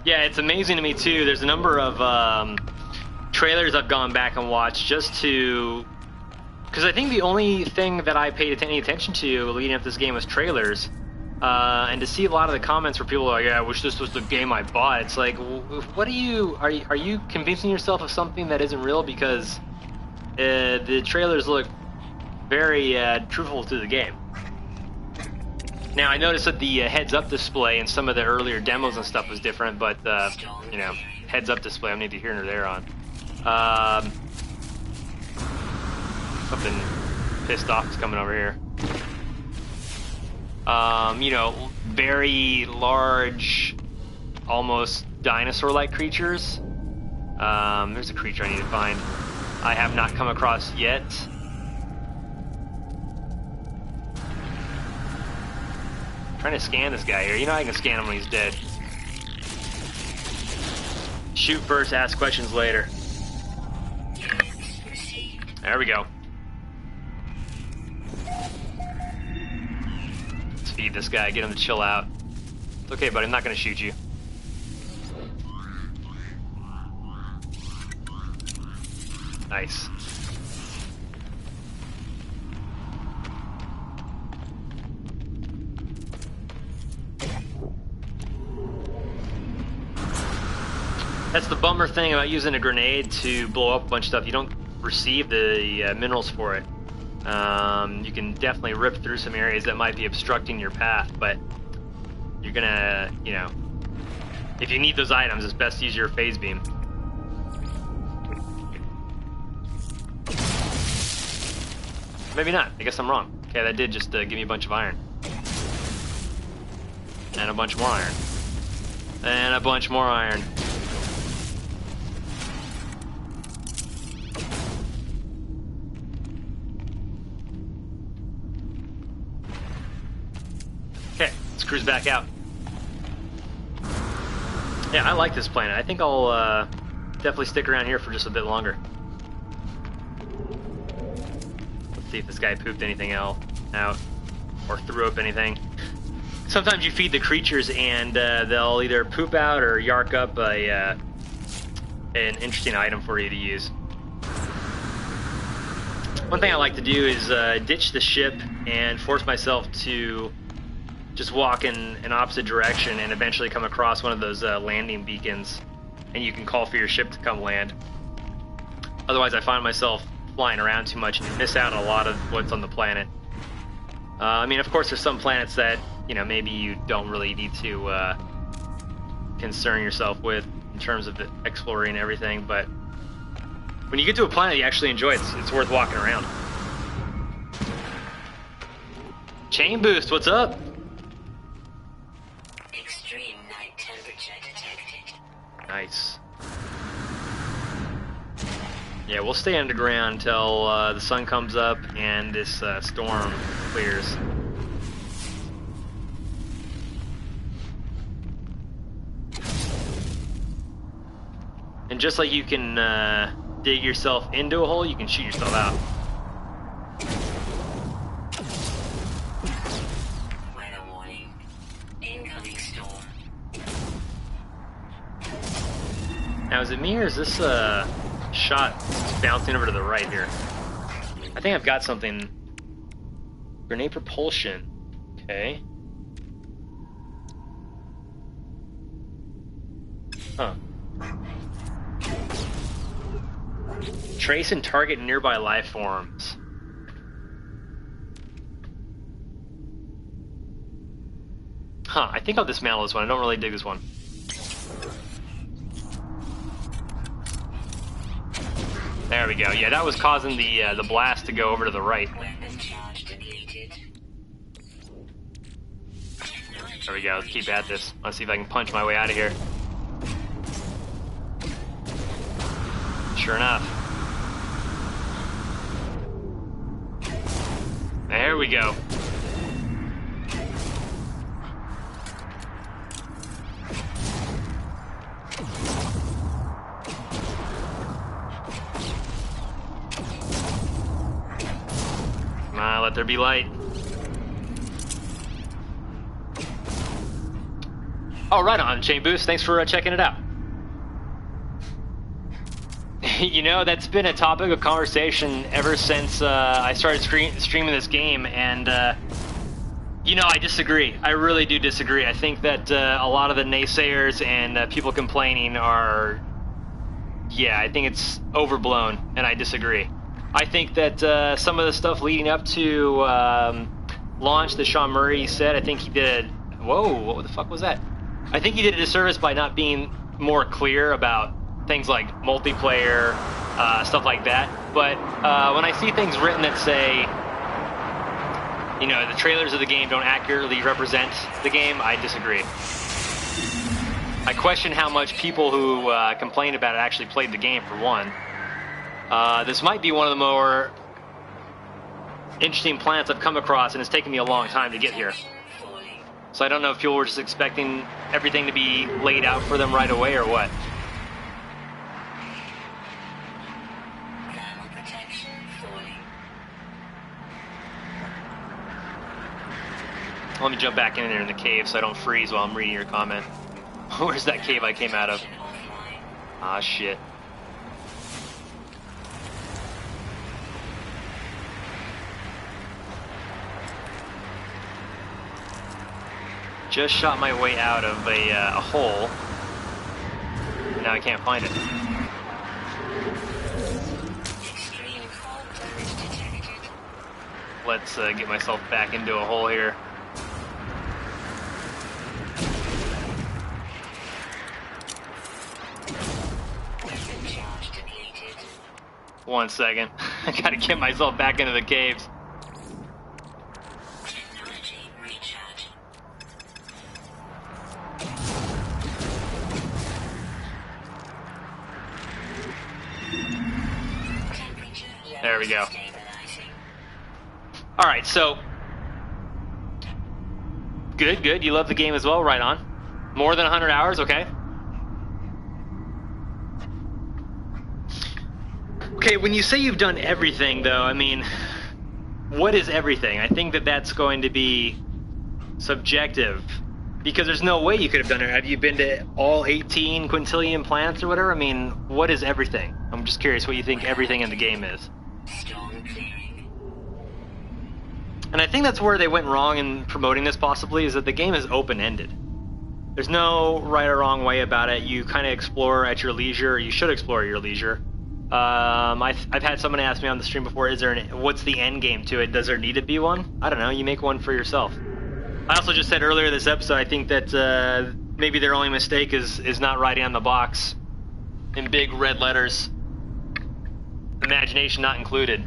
Yeah, it's amazing to me too. There's a number of trailers I've gone back and watched just to... Because I think the only thing that I paid any attention to leading up to this game was trailers. And to see a lot of the comments where people are like, yeah, I wish this was the game I bought. It's like, what are you convincing yourself of something that isn't real? Because the trailers look very truthful to the game. Now, I noticed that the heads-up display in some of the earlier demos and stuff was different, but, you know, heads-up display, I'm neither here nor there on. Something pissed off is coming over here. You know, very large, almost dinosaur-like creatures. There's a creature I need to find. I have not come across yet. Trying to scan this guy here. You know I can scan him when he's dead. Shoot first, ask questions later. There we go. Let's feed this guy, get him to chill out. It's okay, buddy, I'm not gonna shoot you. Nice. That's the bummer thing about using a grenade to blow up a bunch of stuff. You don't receive the minerals for it. You can definitely rip through some areas that might be obstructing your path, but you're you're gonna, you know, if you need those items, it's best to use your phase beam. Maybe not. I guess I'm wrong. Okay, that did just give me a bunch of iron. And a bunch more iron. And a bunch more iron. Okay, let's cruise back out. Yeah, I like this planet. I think I'll definitely stick around here for just a bit longer. Let's see if this guy pooped anything out or threw up anything. Sometimes you feed the creatures and they'll either poop out or yark up an interesting item for you to use. One thing I like to do is ditch the ship and force myself to just walk in an opposite direction and eventually come across one of those landing beacons, and you can call for your ship to come land. Otherwise, I find myself flying around too much and miss out on a lot of what's on the planet. I mean, of course, there's some planets that, you know, maybe you don't really need to concern yourself with in terms of the exploring and everything, but when you get to a planet you actually enjoy, it's worth walking around. Chain boost, what's up? Extreme night temperature detected. Nice. Yeah, we'll stay underground until the sun comes up and this storm clears. And just like you can dig yourself into a hole, you can shoot yourself out. Weather warning. Incoming storm. Now, is it me or is this shot bouncing over to the right here? I think I've got something. Grenade propulsion. Okay. Huh. Trace and target nearby life forms. Huh, I think I'll dismantle this one. I don't really dig this one. There we go. Yeah, that was causing the blast to go over to the right. Weapon charge depleted. There we go. Let's keep at this. Let's see if I can punch my way out of here. Sure enough. There we go. Come on, let there be light. Oh, right on, Chain Boost. Thanks for checking it out. You know, that's been a topic of conversation ever since I started streaming this game, and you know, I disagree. I really do disagree. I think that a lot of the naysayers and people complaining are, yeah, I think it's overblown, and I disagree. I think that some of the stuff leading up to launch that Sean Murray said, I think he did, whoa, what the fuck was that? I think he did a disservice by not being more clear about things like multiplayer, stuff like that. But when I see things written that say, you know, the trailers of the game don't accurately represent the game, I disagree. I question how much people who complained about it actually played the game, for one. This might be one of the more interesting planets I've come across, and it's taken me a long time to get here. So I don't know if people were just expecting everything to be laid out for them right away or what. Let me jump back in there in the cave so I don't freeze while I'm reading your comment. Where's that cave I came out of? Ah, shit. Just shot my way out of a hole. Now I can't find it. Let's get myself back into a hole here. 1 second. I gotta get myself back into the caves. Technology recharge. Temperature There we go. stabilizing. Alright, so... Good, good. You love the game as well? Right on. More than 100 hours? Okay. Okay, when you say you've done everything, though, I mean... What is everything? I think that that's going to be subjective. Because there's no way you could have done it. Have you been to all 18 quintillion planets or whatever? I mean, what is everything? I'm just curious what you think everything in the game is. Storm clearing. And I think that's where they went wrong in promoting this, possibly, is that the game is open-ended. There's no right or wrong way about it. You kind of explore at your leisure. You should explore at your leisure. I've had someone ask me on the stream before, what's the end game to it? Does there need to be one? I don't know. You make one for yourself. I also just said earlier this episode, I think that maybe their only mistake is not writing on the box in big red letters, imagination not included.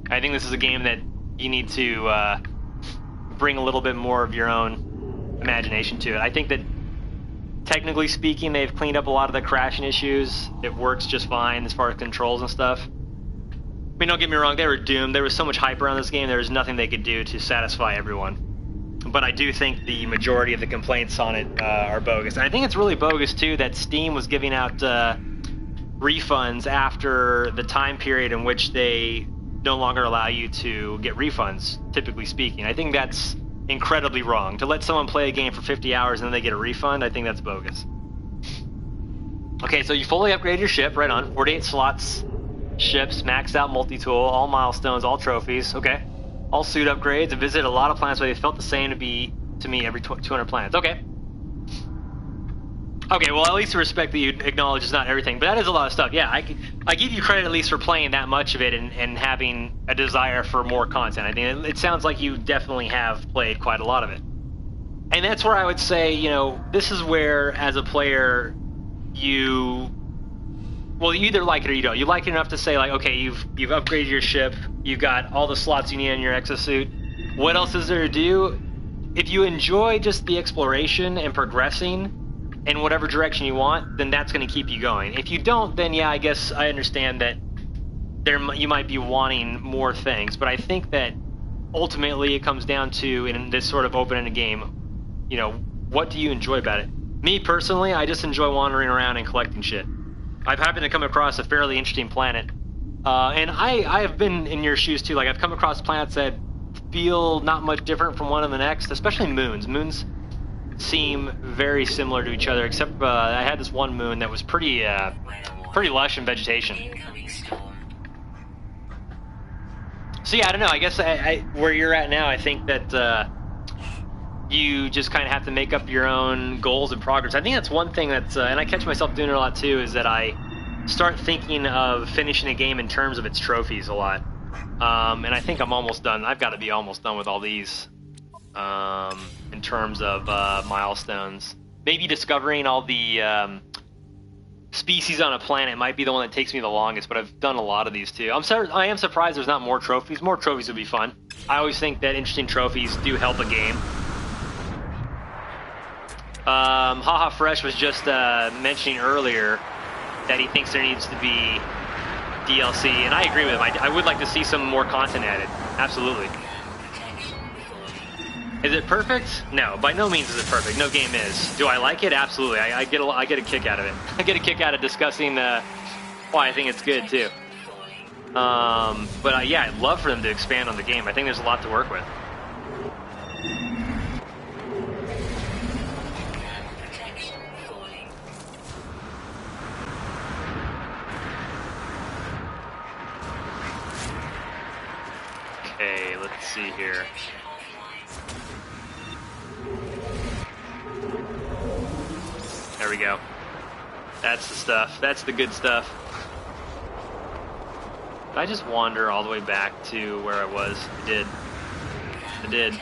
I think this is a game that you need to bring a little bit more of your own imagination to it. I think that technically speaking, they've cleaned up a lot of the crashing issues. It works just fine as far as controls and stuff. I mean, don't get me wrong, they were doomed. There was so much hype around this game, there was nothing they could do to satisfy everyone. But I do think the majority of the complaints on it are bogus. And I think it's really bogus, too, that Steam was giving out refunds after the time period in which they no longer allow you to get refunds, typically speaking. I think that's incredibly wrong. To let someone play a game for 50 hours and then they get a refund, I think that's bogus. Okay, so you fully upgrade your ship, right on. 48 slots, ships, maxed out multi-tool, all milestones, all trophies, okay. All suit upgrades, and visit a lot of planets where they felt the same to me every 200 planets. Okay. Okay, well, at least the respect that you acknowledge is not everything, but that is a lot of stuff. Yeah, I give you credit at least for playing that much of it and having a desire for more content. I think it sounds like you definitely have played quite a lot of it. And that's where I would say, you know, this is where, as a player, you either like it or you don't. You like it enough to say, like, okay, you've upgraded your ship, you've got all the slots you need in your exosuit. What else is there to do? If you enjoy just the exploration and progressing in whatever direction you want, then that's going to keep you going. If you don't, then yeah, I guess I understand that you might be wanting more things. But I think that ultimately it comes down to, in this sort of open-ended game, you know, what do you enjoy about it? Me personally, I just enjoy wandering around and collecting shit. I've happened to come across a fairly interesting planet, and I have been in your shoes too. Like, I've come across planets that feel not much different from one to the next, especially moons. Moons seem very similar to each other, except I had this one moon that was pretty lush in vegetation. Incoming storm. So yeah, I don't know. I guess where you're at now, I think that you just kind of have to make up your own goals and progress. I think that's one thing that's, and I catch myself doing it a lot too, is that I start thinking of finishing a game in terms of its trophies a lot. And I think I'm almost done. I've got to be almost done with all these in terms of milestones. Maybe discovering all the species on a planet might be the one that takes me the longest, but I've done a lot of these too. I am surprised there's not more trophies. More trophies would be fun. I always think that interesting trophies do help a game. Haha Fresh was just mentioning earlier that he thinks there needs to be DLC, and I agree with him. I would like to see some more content added. Absolutely. Is it perfect? No, by no means is it perfect. No game is. Do I like it? Absolutely. I get a kick out of it. I get a kick out of discussing why I think it's good too. But yeah, I'd love for them to expand on the game. I think there's a lot to work with. Okay, let's see here. There we go. That's the stuff. That's the good stuff. Did I just wander all the way back to where I was? I did. I did.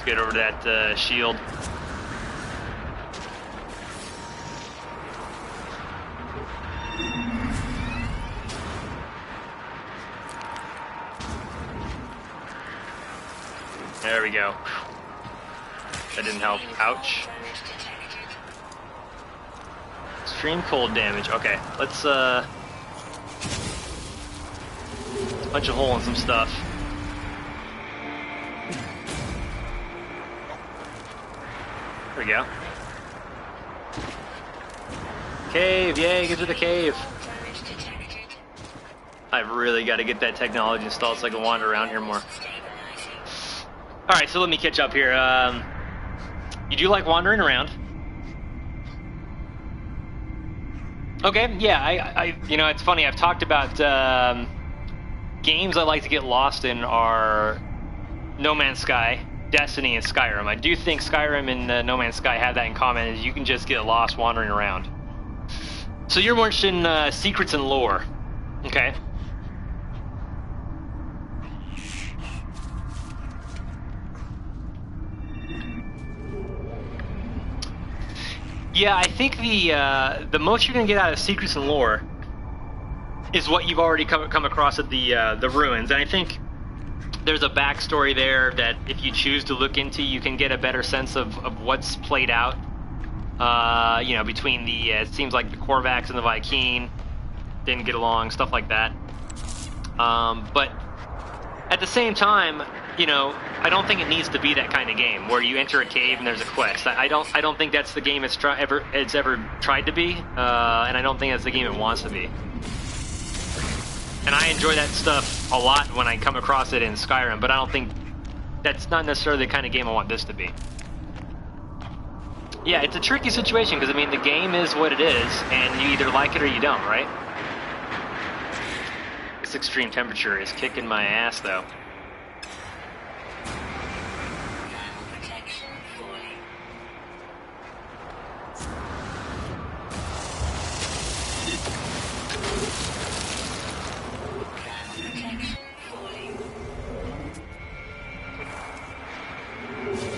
Get over that shield. There we go. That didn't help. Ouch. Extreme cold damage. Okay, let's punch a hole in some stuff. There we go. Cave, yay, get to the cave. I've really got to get that technology installed so I can wander around here more. Alright, so let me catch up here. You do like wandering around. Okay, yeah, I you know, it's funny, I've talked about games I like to get lost in are No Man's Sky, Destiny, and Skyrim. I do think Skyrim and No Man's Sky have that in common, is you can just get lost wandering around. So you're more interested in secrets and lore. Okay. Yeah, I think the most you're gonna get out of secrets and lore is what you've already come across at the ruins, and I think there's a backstory there that if you choose to look into, you can get a better sense of what's played out. You know, between the it seems like the Korvax and the Vy'keen didn't get along, stuff like that. But at the same time, you know, I don't think it needs to be that kind of game where you enter a cave and there's a quest. I don't think that's the game it's ever tried to be, and I don't think that's the game it wants to be. And I enjoy that stuff a lot when I come across it in Skyrim, but I don't think that's not necessarily the kind of game I want this to be. Yeah, it's a tricky situation because I mean the game is what it is, and you either like it or you don't, right? This extreme temperature is kicking my ass, though.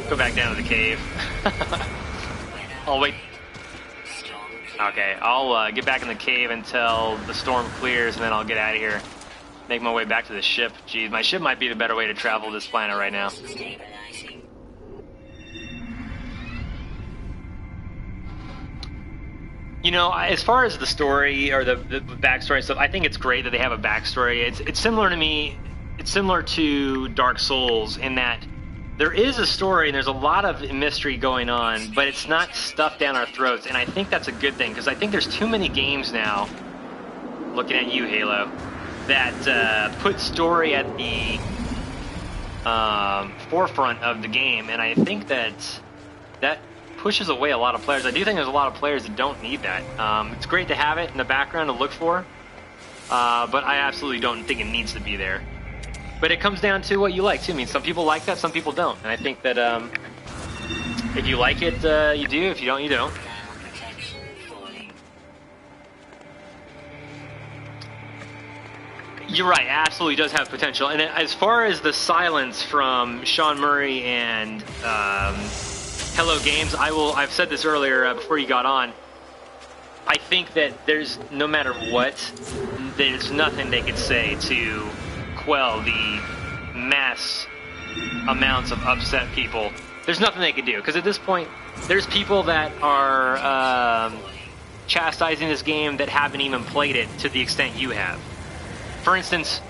Go back down to the cave. I'll wait. Okay, I'll get back in the cave until the storm clears, and then I'll get out of here. Make my way back to the ship. Geez, my ship might be the better way to travel this planet right now. You know, as far as the story or the backstory and stuff, I think it's great that they have a backstory. It's similar to me. It's similar to Dark Souls in that there is a story and there's a lot of mystery going on, but it's not stuffed down our throats, and I think that's a good thing, because I think there's too many games now, looking at you, Halo, that put story at the forefront of the game, and I think that pushes away a lot of players. I do think there's a lot of players that don't need that. It's great to have it in the background to look for, but I absolutely don't think it needs to be there. But it comes down to what you like, too. I mean, some people like that, some people don't. And I think that if you like it, you do. If you don't, you don't. You're right, absolutely does have potential. And as far as the silence from Sean Murray and Hello Games, I've said this earlier before you got on. I think that there's, no matter what, there's nothing they could say to quell the mass amounts of upset people. There's nothing they can do, because at this point there's people that are chastising this game that haven't even played it to the extent you have. For instance,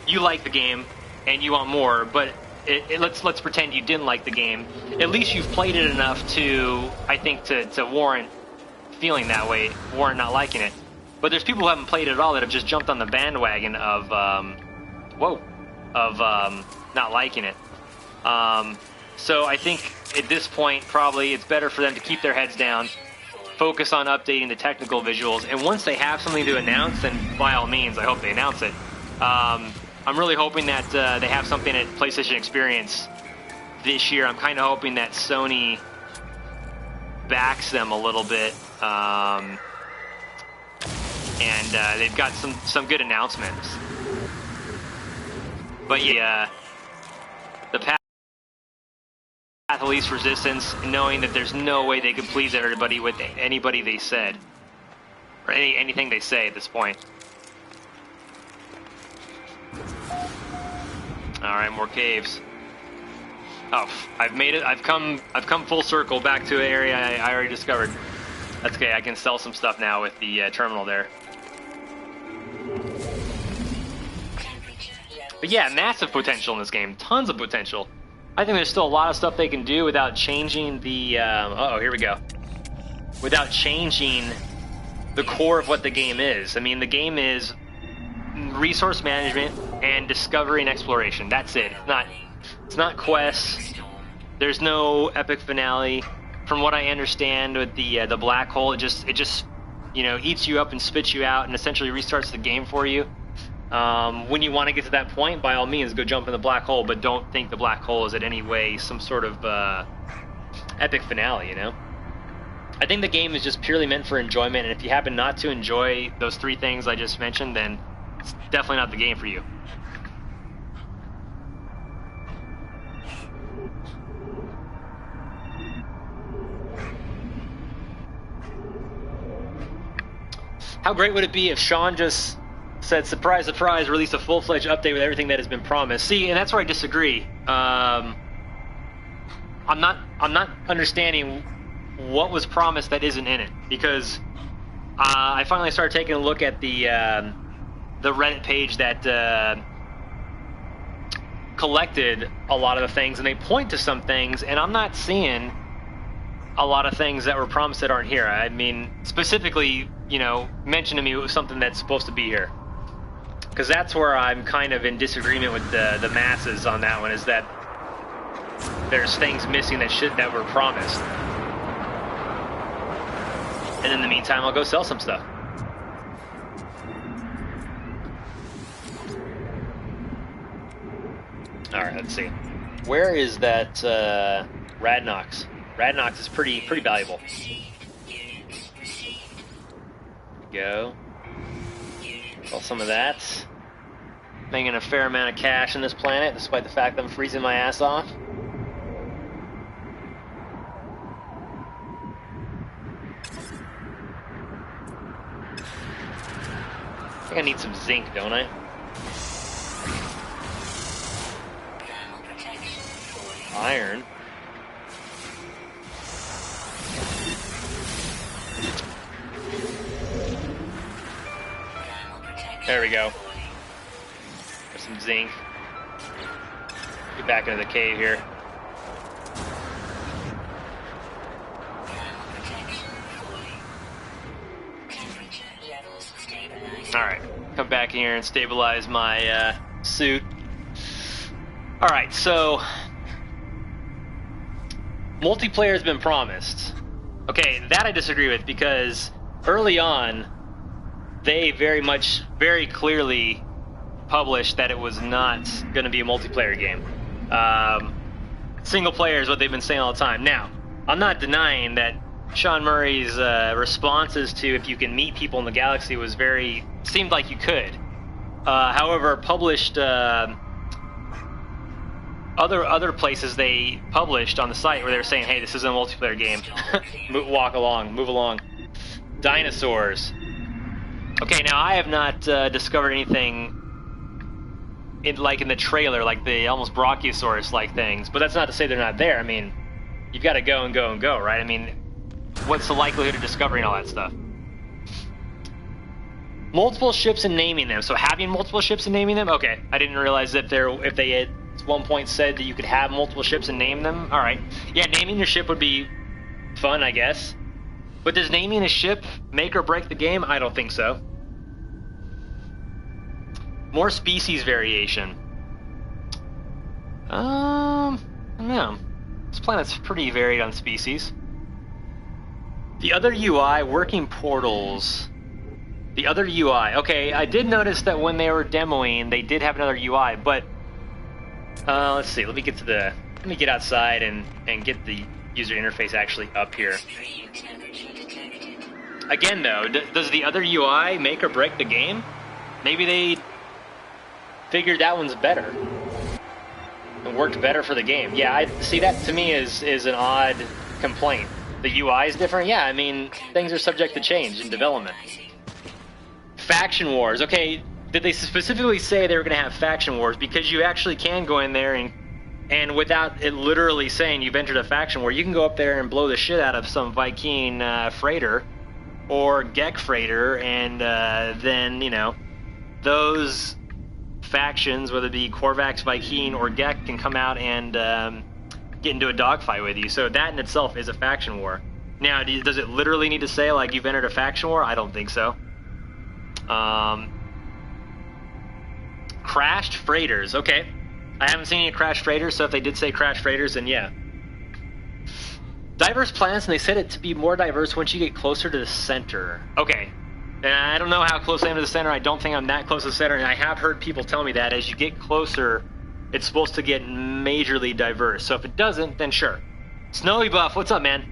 you like the game and you want more, but let's pretend you didn't like the game. At least you've played it enough to, I think, to warrant feeling that way, warrant not liking it. But there's people who haven't played it at all that have just jumped on the bandwagon of not liking it. So I think at this point, probably it's better for them to keep their heads down, focus on updating the technical visuals, and once they have something to announce, then by all means, I hope they announce it. I'm really hoping that they have something at PlayStation Experience this year. I'm kind of hoping that Sony backs them a little bit, and they've got some good announcements. But yeah, the path of least resistance, knowing that there's no way they could please everybody with anybody they said. Or anything they say at this point. Alright, more caves. Oh, I've made it. I've come full circle back to an area I already discovered. That's okay, I can sell some stuff now with the terminal there. But yeah, massive potential in this game. Tons of potential. I think there's still a lot of stuff they can do without changing the... uh-oh, here we go. Without changing the core of what the game is. I mean, the game is resource management and discovery and exploration. That's it. It's not quests. There's no epic finale. From what I understand with the black hole, it just you know, eats you up and spits you out and essentially restarts the game for you. When you want to get to that point, by all means, go jump in the black hole, but don't think the black hole is in any way some sort of epic finale, you know? I think the game is just purely meant for enjoyment, and if you happen not to enjoy those three things I just mentioned, then it's definitely not the game for you. How great would it be if Sean just said, surprise, surprise, release a full-fledged update with everything that has been promised? See, and that's where I disagree. I'm not understanding what was promised that isn't in it, because I finally started taking a look at the Reddit page that collected a lot of the things, and they point to some things, and I'm not seeing a lot of things that were promised that aren't here. I mean, specifically, you know, mention to me it was something that's supposed to be here. Because that's where I'm kind of in disagreement with the masses on that one, is that there's things missing that were promised. And in the meantime, I'll go sell some stuff. Alright, let's see. Where is that Radnox? Radnox is pretty valuable. Go. Sell some of that. Making a fair amount of cash on this planet, despite the fact that I'm freezing my ass off. I think I need some zinc, don't I? Iron. There we go. There's some zinc. Get back into the cave here. Alright, come back here and stabilize my suit. Alright, so multiplayer has been promised. Okay, that I disagree with, because early on they very clearly published that it was not going to be a multiplayer game. Single player is what they've been saying all the time. Now, I'm not denying that Sean Murray's responses to if you can meet people in the galaxy seemed like you could. However, published other places they published on the site where they were saying, hey, this isn't a multiplayer game. Move along. Dinosaurs. Okay, now I have not discovered anything in the trailer, like the almost Brachiosaurus-like things, but that's not to say they're not there. I mean, you've got to go and go and go, right? I mean, what's the likelihood of discovering all that stuff? Multiple ships and naming them. So having multiple ships and naming them? Okay, I didn't realize that if they had at one point said that you could have multiple ships and name them. All right, yeah, naming your ship would be fun, I guess. But does naming a ship make or break the game? I don't think so. More species variation. I don't know. This planet's pretty varied on species. The other UI, working portals. The other UI. Okay, I did notice that when they were demoing, they did have another UI, but let's see. Let me get outside and get the user interface actually up here. Again, though, does the other UI make or break the game? Maybe they figured that one's better. It worked better for the game. Yeah, I see that to me is an odd complaint. The UI is different. Yeah, I mean things are subject to change in development. Faction wars. Okay, did they specifically say they were going to have faction wars? Because you actually can go in there and without it literally saying you've entered a faction war, you can go up there and blow the shit out of some Viking freighter or Gek freighter, and then, you know, those factions, whether it be Korvax, Viking, or Gek, can come out and get into a dogfight with you. So that in itself is a faction war. Now, does it literally need to say, like, you've entered a faction war? I don't think so. Crashed freighters. Okay. I haven't seen any crashed freighters, so if they did say crashed freighters, then yeah. Diverse planets, and they said it to be more diverse once you get closer to the center. Okay. And I don't know how close I am to the center. I don't think I'm that close to the center, and I have heard people tell me that as you get closer, it's supposed to get majorly diverse. So if it doesn't, then sure. Snowy Buff, what's up, man?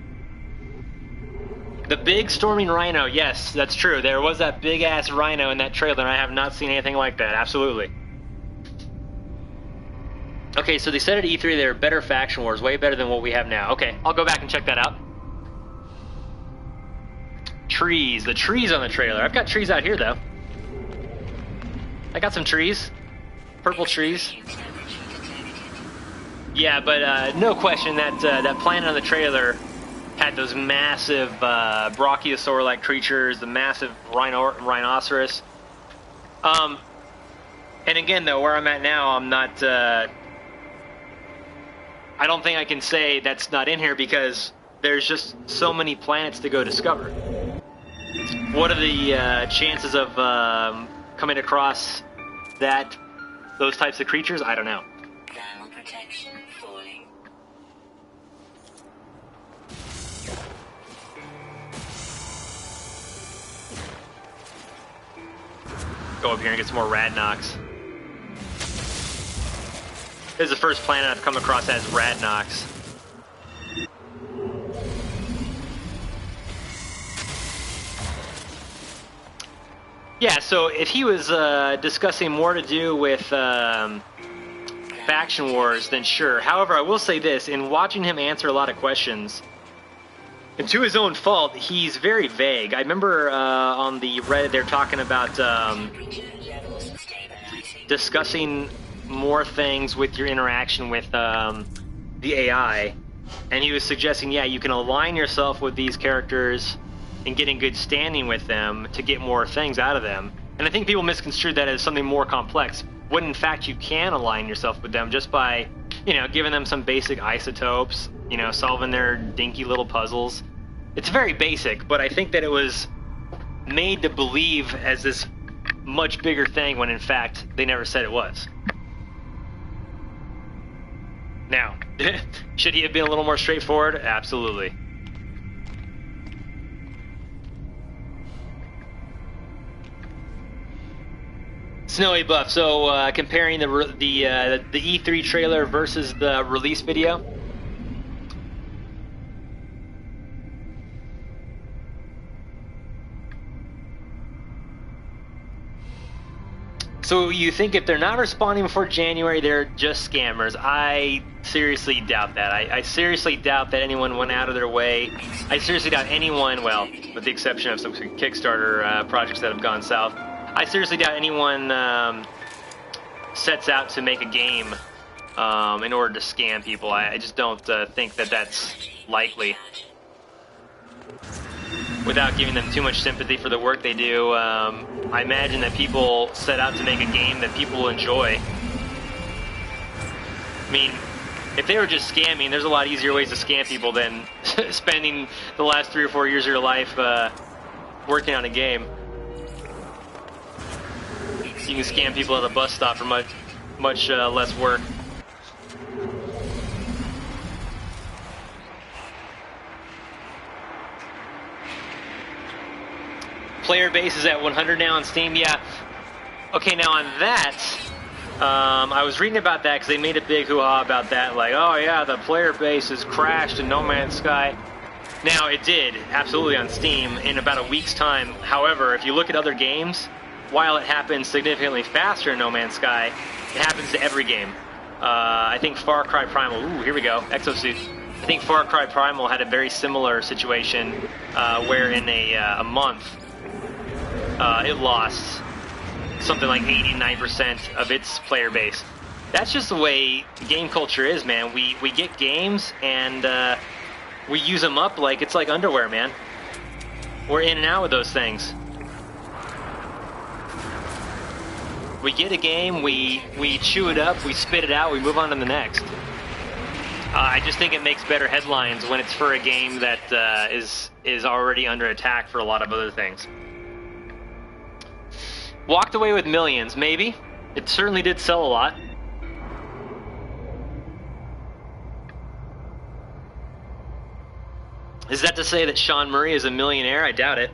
The big storming rhino, yes, that's true. There was that big-ass rhino in that trailer, and I have not seen anything like that, absolutely. Okay, so they said at E3 they were better faction wars, way better than what we have now. Okay, I'll go back and check that out. Trees, the trees on the trailer. I've got trees out here, though. I got some trees. Purple trees. Yeah, but no question that that planet on the trailer had those massive brachiosaur-like creatures, the massive rhinoceros. And again, though, where I'm at now, I'm not... I don't think I can say that's not in here because there's just so many planets to go discover. What are the chances of coming across those types of creatures? I don't know. Thermal protection falling. Go up here and get some more Radnox. This is the first planet I've come across that has Radnox. Yeah, so if he was discussing more to do with faction wars, then sure. However, I will say this, in watching him answer a lot of questions, and to his own fault, he's very vague. I remember on the Reddit they're talking about discussing more things with your interaction with the AI, and he was suggesting, yeah, you can align yourself with these characters and get in good standing with them to get more things out of them. And I think people misconstrued that as something more complex, when in fact you can align yourself with them just by, you know, giving them some basic isotopes, you know, solving their dinky little puzzles. It's very basic, but I think that it was made to believe as this much bigger thing when in fact they never said it was. Now, should he have been a little more straightforward? Absolutely. Snowy Buff. So comparing the E3 trailer versus the release video. So you think if they're not responding before January, they're just scammers? I seriously doubt that. I seriously doubt that anyone went out of their way. I seriously doubt anyone, well, with the exception of some Kickstarter projects that have gone south, I seriously doubt anyone sets out to make a game in order to scam people. I just don't think that that's likely. Without giving them too much sympathy for the work they do, I imagine that people set out to make a game that people will enjoy. I mean, if they were just scamming, there's a lot easier ways to scam people than spending the last 3 or 4 years of your life working on a game. You can scam people at a bus stop for much less work. Player base is at 100 now on Steam. Yeah. Okay, now on that, I was reading about that because they made a big hoo-ha about that. Like, oh yeah, the player base has crashed in No Man's Sky. Now, it did, absolutely, on Steam in about a week's time. However, if you look at other games, while it happens significantly faster in No Man's Sky, it happens to every game. I think Far Cry Primal. Ooh, here we go. Exosuit. I think Far Cry Primal had a very similar situation where in a month it lost something like 89% of its player base. That's just the way game culture is, man. We get games and we use them up like it's like underwear, man. We're in and out with those things. We get a game, we chew it up, we spit it out, we move on to the next. I just think it makes better headlines when it's for a game that is already under attack for a lot of other things. Walked away with millions, maybe. It certainly did sell a lot. Is that to say that Sean Murray is a millionaire? I doubt it.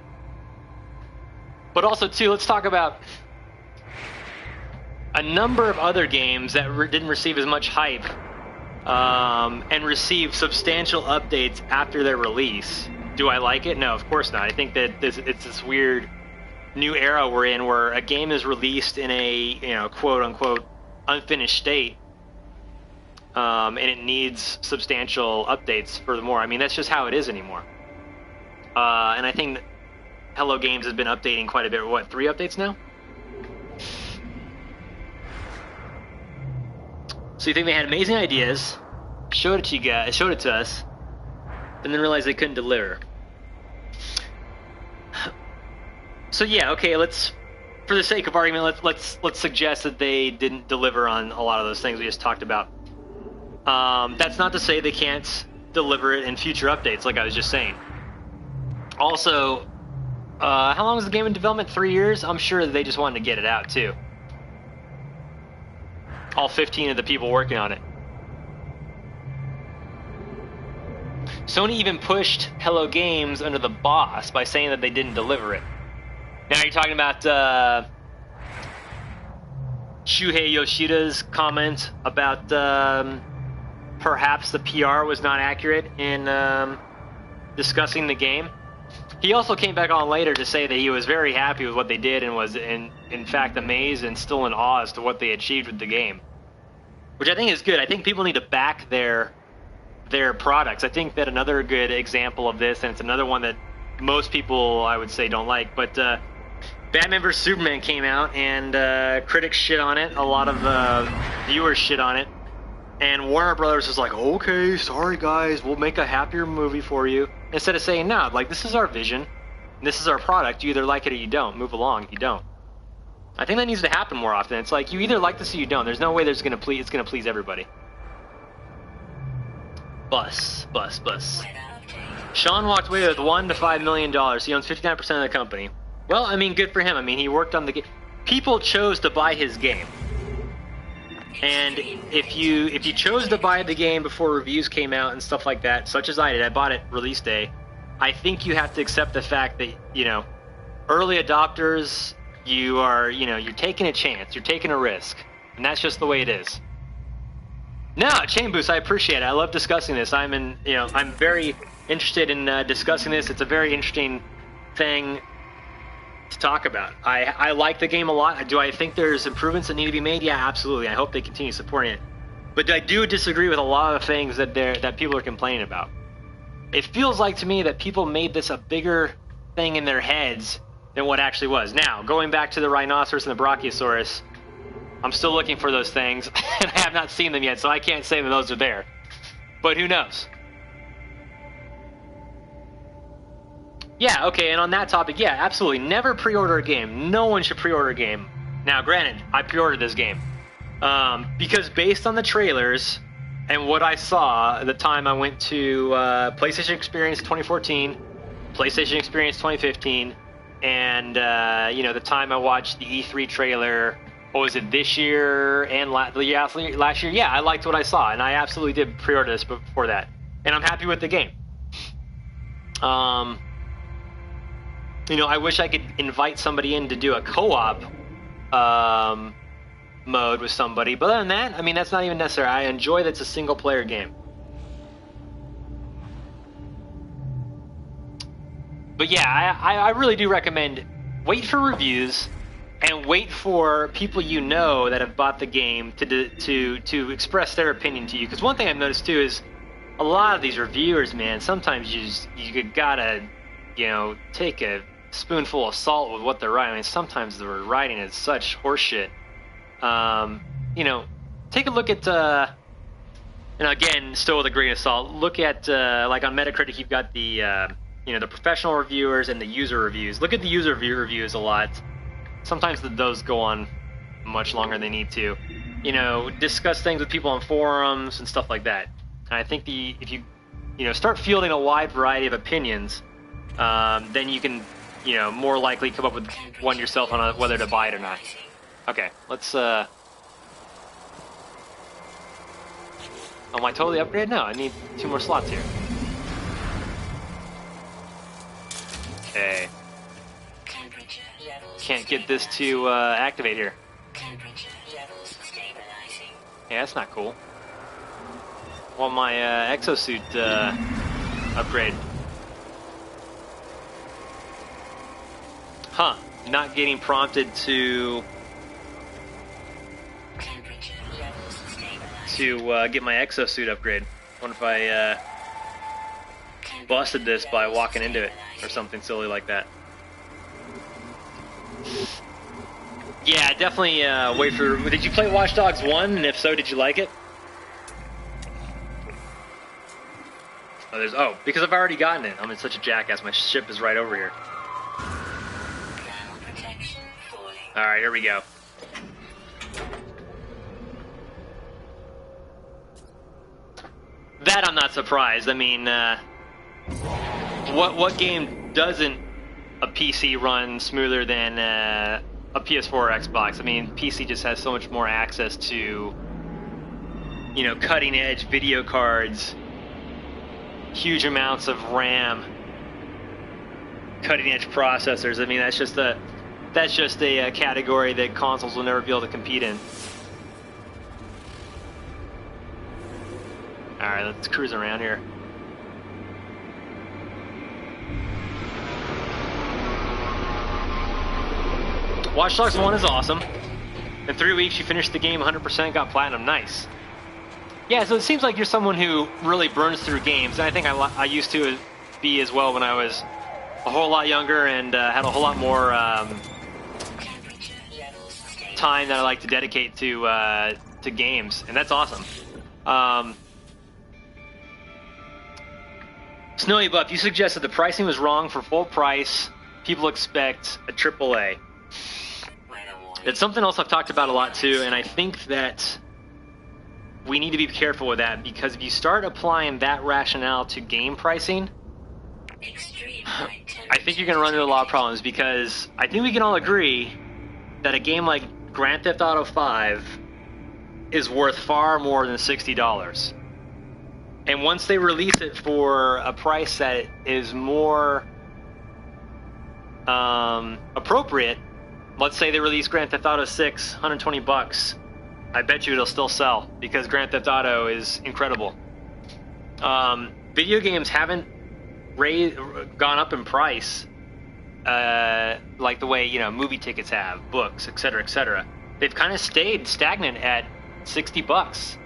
But also, too, let's talk about a number of other games that didn't receive as much hype and received substantial updates after their release. Do I like it? No, of course not. I think that it's this weird new era we're in where a game is released in a, quote-unquote unfinished state, and it needs substantial updates furthermore. I mean, that's just how it is anymore. And I think Hello Games has been updating quite a bit. What, 3 updates now? So you think they had amazing ideas, showed it to you guys, showed it to us, and then realized they couldn't deliver. So yeah, okay, let's, for the sake of argument, let's suggest that they didn't deliver on a lot of those things we just talked about. That's not to say they can't deliver it in future updates, like I was just saying. Also, how long was the game in development? 3 years? I'm sure that they just wanted to get it out too. All 15 of the people working on it. Sony even pushed Hello Games under the boss by saying that they didn't deliver it. Now you're talking about Shuhei Yoshida's comment about perhaps the PR was not accurate in discussing the game. He also came back on later to say that he was very happy with what they did and was in fact amazed and still in awe as to what they achieved with the game, which I think is good. I think people need to back their products. I think that another good example of this, and it's another one that most people I would say don't like, but Batman vs Superman came out and critics shit on it, a lot of viewers shit on it, and Warner Brothers was like, okay, sorry guys, we'll make a happier movie for you. Instead of saying, no, like, this is our vision, this is our product, you either like it or you don't, move along if you don't. I think that needs to happen more often. It's like, you either like this or you don't. There's no way it's gonna please everybody. Bus. Sean walked away with $1 to $5 million. He owns 59% of the company. Well, I mean, good for him. I mean, he worked on the game. People chose to buy his game. And if you chose to buy the game before reviews came out and stuff like that, such as I did, I bought it release day, I think you have to accept the fact that, early adopters, you're taking a chance, you're taking a risk, and that's just the way it is. No, Chain Boost, I appreciate it. I love discussing this. I'm very interested in discussing this. It's a very interesting thing to talk about. I like the game a lot. Do I think there's improvements that need to be made? Yeah, absolutely. I hope they continue supporting it. But I do disagree with a lot of things that people are complaining about. It feels like to me that people made this a bigger thing in their heads than what actually was. Now, going back to the rhinoceros and the brachiosaurus, I'm still looking for those things, and I have not seen them yet, so I can't say that those are there. But who knows? Yeah, okay, and on that topic, yeah, absolutely. Never pre-order a game. No one should pre-order a game. Now, granted, I pre-ordered this game. Because based on the trailers and what I saw at the time I went to PlayStation Experience 2014, PlayStation Experience 2015, and, the time I watched the E3 trailer, what was it, this year and last year? Yeah, I liked what I saw, and I absolutely did pre-order this before that. And I'm happy with the game. I wish I could invite somebody in to do a co-op mode with somebody. But other than that, I mean, that's not even necessary. I enjoy that it's a single-player game. But yeah, I really do recommend wait for reviews, and wait for people you know that have bought the game to express their opinion to you. Because one thing I've noticed too is a lot of these reviewers, man, sometimes you gotta, you know, take a spoonful of salt with what they're writing. I mean, sometimes the writing is such horseshit. You know, take a look at, and again, still with a grain of salt, look at, like on Metacritic, you've got the, you know, the professional reviewers and the user reviews. Look at the user reviews a lot. Sometimes those go on much longer than they need to. You know, discuss things with people on forums and stuff like that. And I think if you know, start fielding a wide variety of opinions, then you can, you know, more likely come up with one yourself on whether to buy it or not. Okay, let's, oh, am I totally upgraded? No, I need 2 more slots here. Okay. Can't get this to activate here. Yeah, that's not cool. Well, my exosuit upgrade. Huh. Not getting prompted to get my exosuit upgrade. Wonder if I busted this by walking into it or something silly like that. Yeah, definitely wait for... Did you play Watch Dogs 1? And if so, did you like it? Oh, because I've already gotten it. I'm in such a jackass. My ship is right over here. Alright, here we go. That I'm not surprised. I mean, what game doesn't a PC run smoother than a PS4 or Xbox? I mean, PC just has so much more access to, you know, cutting edge video cards, huge amounts of RAM, cutting edge processors. I mean, that's just a category that consoles will never be able to compete in. Alright, let's cruise around here. Watch Dogs 1 is awesome. In 3 weeks, you finished the game 100%, got platinum. Nice. Yeah, so it seems like you're someone who really burns through games, and I think I used to be as well when I was a whole lot younger and had a whole lot more time that I like to dedicate to games, and that's awesome. Snowy Buff, you suggested the pricing was wrong for full price. People expect a AAA. It's something else I've talked about a lot too, and I think that we need to be careful with that, because if you start applying that rationale to game pricing, I think you're going to run into a lot of problems, because I think we can all agree that a game like Grand Theft Auto 5 is worth far more than $60. And once they release it for a price that is more appropriate, let's say they release Grand Theft Auto 6, $120, I bet you it'll still sell, because Grand Theft Auto is incredible. Video games haven't gone up in price like the way, you know, movie tickets have, books, etc., etc. They've kind of stayed stagnant at $60.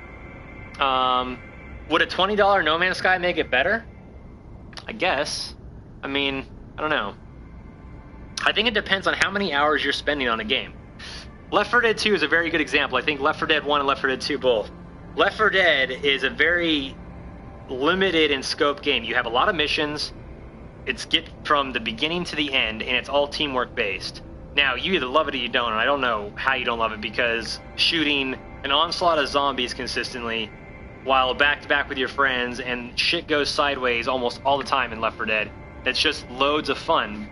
Would a $20 No Man's Sky make it better? I guess. I mean, I don't know. I think it depends on how many hours you're spending on a game. Left 4 Dead 2 is a very good example. I think Left 4 Dead 1 and Left 4 Dead 2 both. Left 4 Dead is a very limited in scope game. You have a lot of missions. It's get from the beginning to the end, and it's all teamwork based. Now, you either love it or you don't, and I don't know how you don't love it, because shooting an onslaught of zombies consistently while back-to-back with your friends, and shit goes sideways almost all the time in Left 4 Dead. It's just loads of fun.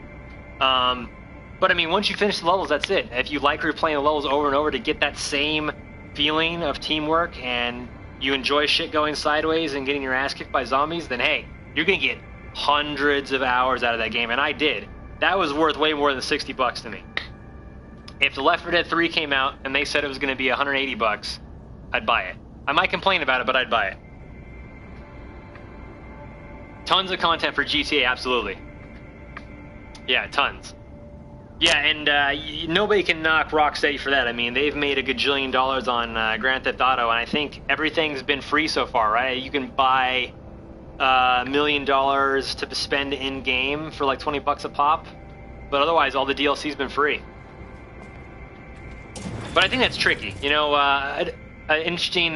But I mean, once you finish the levels, that's it. If you like replaying the levels over and over to get that same feeling of teamwork, and you enjoy shit going sideways and getting your ass kicked by zombies, then hey, you're gonna get hundreds of hours out of that game, and I did. That was worth way more than $60 to me. If the Left 4 Dead 3 came out and they said it was gonna be $180, I'd buy it. I might complain about it, but I'd buy it. Tons of content for GTA, absolutely. Yeah, tons. Yeah, and nobody can knock Rocksteady for that. I mean, they've made a gajillion dollars on Grand Theft Auto, and I think everything's been free so far, right? You can buy $1 million to spend in game for like $20 a pop, but otherwise, all the DLC's been free. But I think that's tricky. You know, an interesting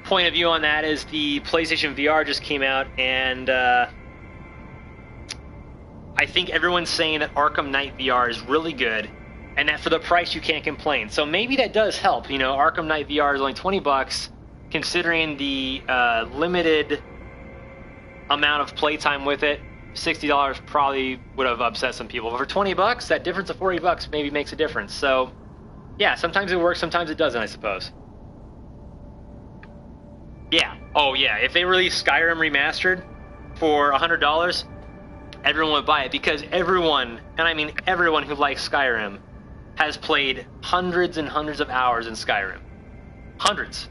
point of view on that is the PlayStation VR just came out, and I think everyone's saying that Arkham Knight VR is really good, and that for the price you can't complain. So maybe that does help. You know, Arkham Knight VR is only $20, considering the limited amount of playtime with it. $60 probably would have upset some people. But for $20, that difference of $40 maybe makes a difference. So, yeah, sometimes it works, sometimes it doesn't, I suppose. Yeah. Oh, yeah. If they release Skyrim Remastered for $100, everyone would buy it, because everyone, and I mean everyone who likes Skyrim, has played hundreds and hundreds of hours in Skyrim. Hundreds.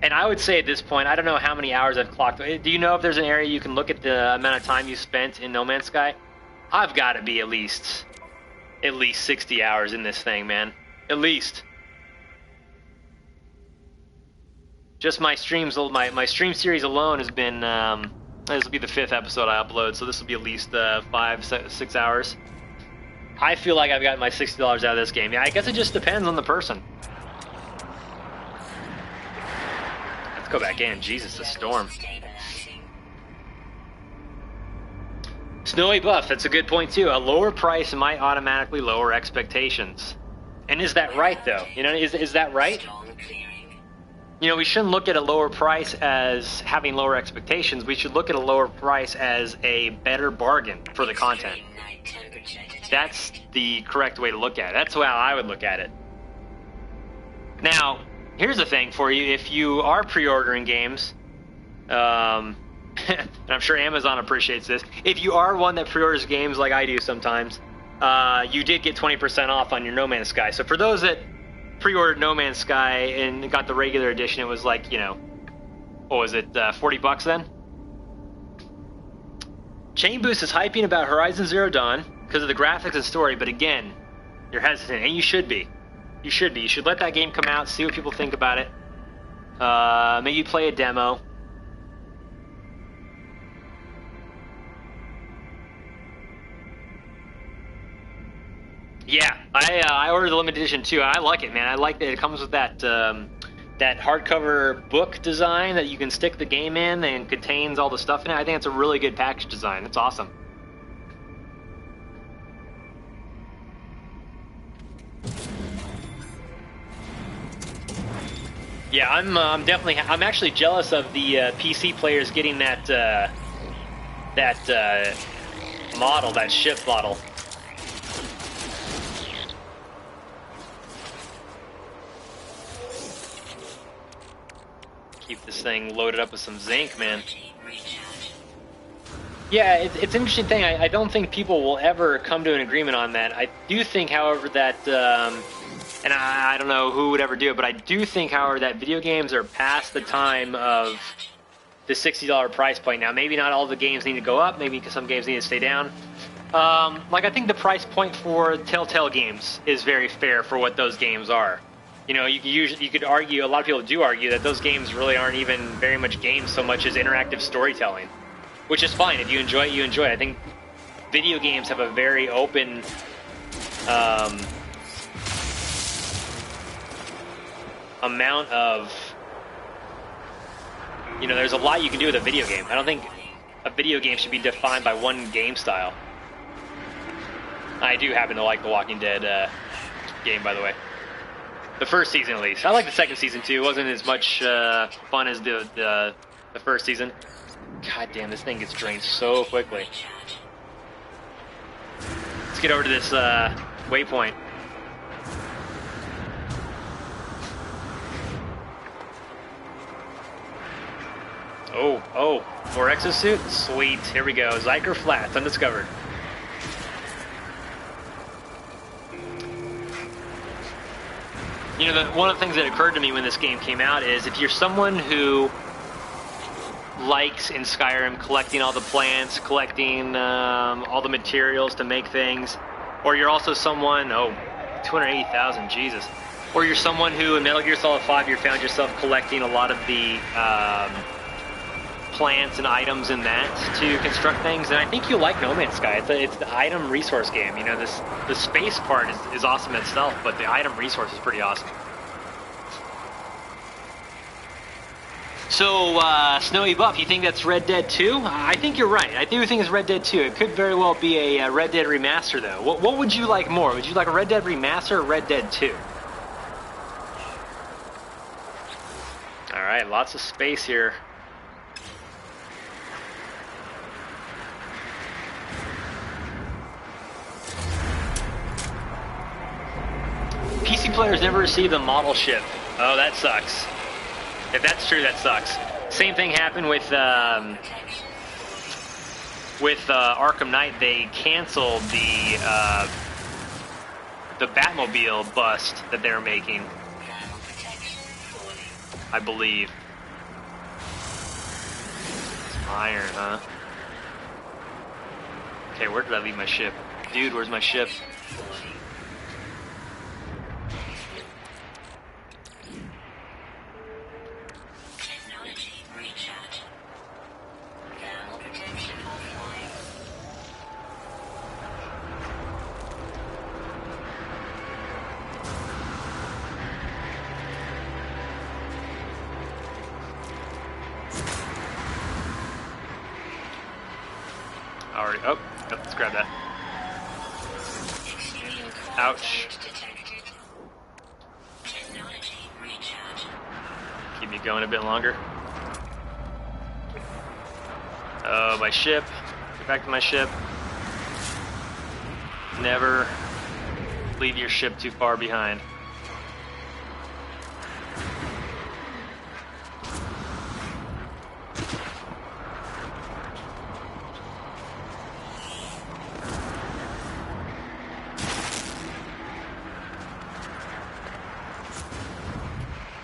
And I would say at this point, I don't know how many hours I've clocked. Do you know if there's an area you can look at the amount of time you spent in No Man's Sky? I've got to be at least 60 hours in this thing, man. At least. Just my streams, my stream series alone has been, this will be the 5th episode I upload, so this will be at least 5-6 hours. I feel like I've got my $60 out of this game. Yeah, I guess it just depends on the person. Let's go back in. Jesus, the storm. Snowy Buff, that's a good point too. A lower price might automatically lower expectations. And is that right though? You know, is that right? You know, we shouldn't look at a lower price as having lower expectations. We should look at a lower price as a better bargain for the content. That's the correct way to look at it. That's how I would look at it. Now, here's the thing for you. If you are pre-ordering games, and I'm sure Amazon appreciates this, if you are one that pre-orders games like I do sometimes, you did get 20% off on your No Man's Sky. So for those that pre-ordered No Man's Sky and got the regular edition, it was like, you know, what was it, $40 then? Chain Boost is hyping about Horizon Zero Dawn because of the graphics and story, but again, you're hesitant, and you should be. You should be. You should let that game come out, see what people think about it. Maybe play a demo. Yeah, I ordered the limited edition too. I like it, man. I like that it comes with that that hardcover book design that you can stick the game in and contains all the stuff in it. I think it's a really good package design. It's awesome. Yeah, I'm actually jealous of the PC players getting that model, that ship model. Keep this thing loaded up with some zinc, man. Yeah, it's an interesting thing. I don't think people will ever come to an agreement on that. I do think, however, that, and I don't know who would ever do it, but I do think, however, that video games are past the time of the $60 price point. Now, maybe not all the games need to go up. Maybe some games need to stay down. Like, I think the price point for Telltale games is very fair for what those games are. You know, you could argue, a lot of people do argue, that those games really aren't even very much games so much as interactive storytelling, which is fine. If you enjoy it, you enjoy it. I think video games have a very open amount of, you know, there's a lot you can do with a video game. I don't think a video game should be defined by one game style. I do happen to like the Walking Dead game, by the way. The first season, at least. I like the second season, too. It wasn't as much fun as the first season. God damn, this thing gets drained so quickly. Let's get over to this waypoint. Oh, more exosuit? Sweet, here we go. Zyker Flats, undiscovered. You know, one of the things that occurred to me when this game came out is if you're someone who likes in Skyrim collecting all the plants, collecting all the materials to make things, or you're also someone, 280,000, Jesus. Or you're someone who in Metal Gear Solid 5 you found yourself collecting a lot of the plants and items in that to construct things, and I think you'll like No Man's Sky. It's the item resource game. You know, the space part is awesome itself, but the item resource is pretty awesome. So, Snowy Buff, you think that's Red Dead 2? I think you're right. I do think it's Red Dead 2. It could very well be a Red Dead remaster, though. What would you like more? Would you like a Red Dead remaster or Red Dead 2? Alright, lots of space here. PC players never receive the model ship. Oh, that sucks. If that's true, that sucks. Same thing happened with Arkham Knight. They canceled the Batmobile bust that they were making, I believe. It's iron, huh? Okay, where did I leave my ship? Dude, where's my ship? Already. Oh, let's grab that. Ouch. Keep me going a bit longer. Oh, my ship. Get back to my ship. Never leave your ship too far behind.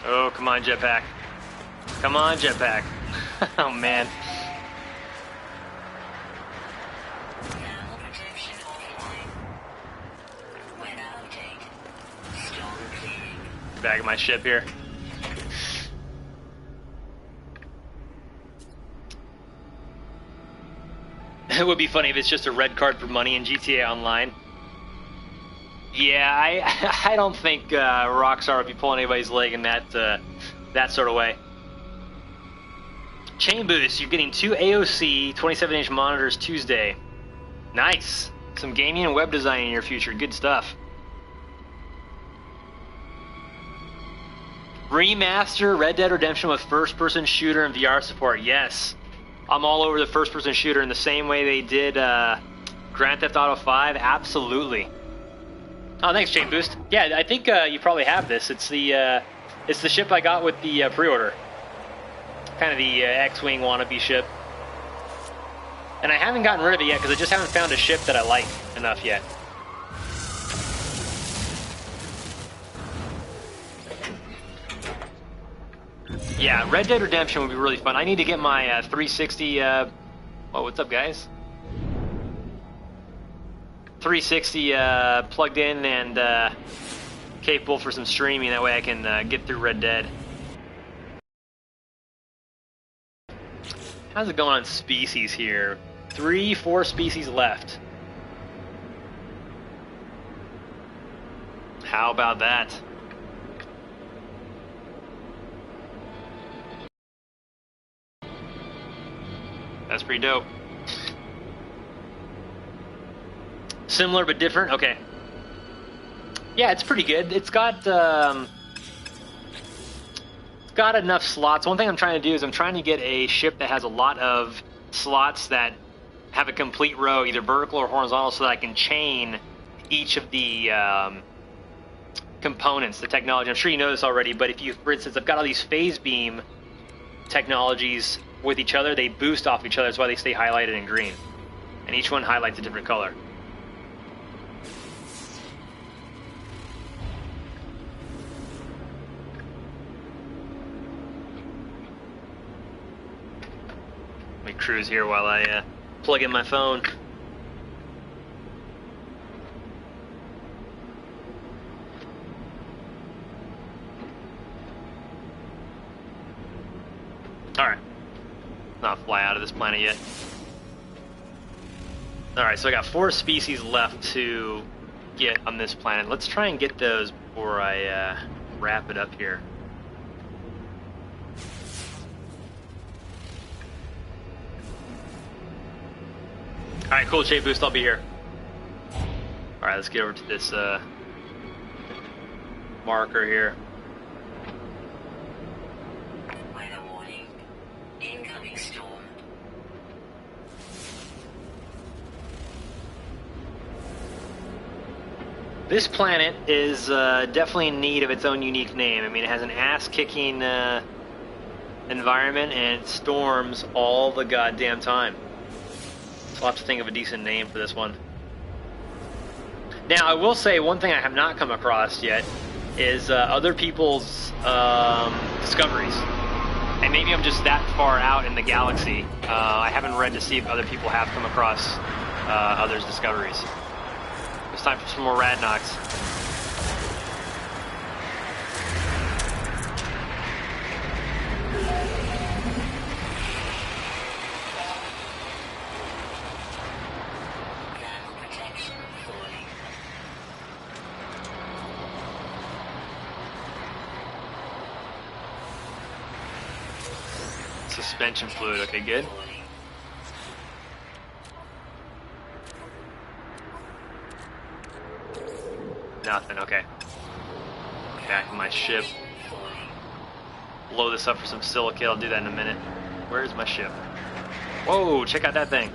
Oh, come on, jetpack. Come on, jetpack. Oh, man. Back of my ship here. It would be funny if it's just a red card for money in GTA Online. Yeah, I don't think Rockstar would be pulling anybody's leg in that sort of way. Chain boost, you're getting 2 AOC 27-inch monitors Tuesday. Nice. Some gaming and web design in your future. Good stuff. Remaster Red Dead Redemption with first-person shooter and VR support. Yes. I'm all over the first-person shooter in the same way they did Grand Theft Auto 5. Absolutely. Oh, thanks, Chain Boost. Yeah, I think you probably have this. It's the ship I got with the pre-order. Kind of the X-Wing wannabe ship. And I haven't gotten rid of it yet because I just haven't found a ship that I like enough yet. Yeah, Red Dead Redemption would be really fun. I need to get my 360... what's up, guys? 360 plugged in and capable for some streaming. That way I can get through Red Dead. How's it going on species here? 3-4 species left. How about that? That's pretty dope. Similar but different? Okay. Yeah, it's pretty good. It's got enough slots. One thing I'm trying to do is I'm trying to get a ship that has a lot of slots that have a complete row, either vertical or horizontal, so that I can chain each of the components, the technology. I'm sure you know this already, but if you, for instance, I've got all these phase beam technologies with each other, they boost off each other. That's why they stay highlighted in green. And each one highlights a different color. me cruise here while I plug in my phone. Alright. Not fly out of this planet yet. Alright, so I got 4 species left to get on this planet. Let's try and get those before I wrap it up here. Alright, cool, shape boost, I'll be here. Alright, let's get over to this marker here. Weather warning. Incoming storm. This planet is definitely in need of its own unique name. I mean, it has an ass-kicking environment, and it storms all the goddamn time. So I'll have to think of a decent name for this one. Now, I will say one thing I have not come across yet is other people's discoveries. And maybe I'm just that far out in the galaxy. I haven't read to see if other people have come across others' discoveries. It's time for some more Radnox. Suspension fluid, okay, good. Nothing, okay. Back in my ship. Blow this up for some silicate, I'll do that in a minute. Where's my ship? Whoa, check out that thing.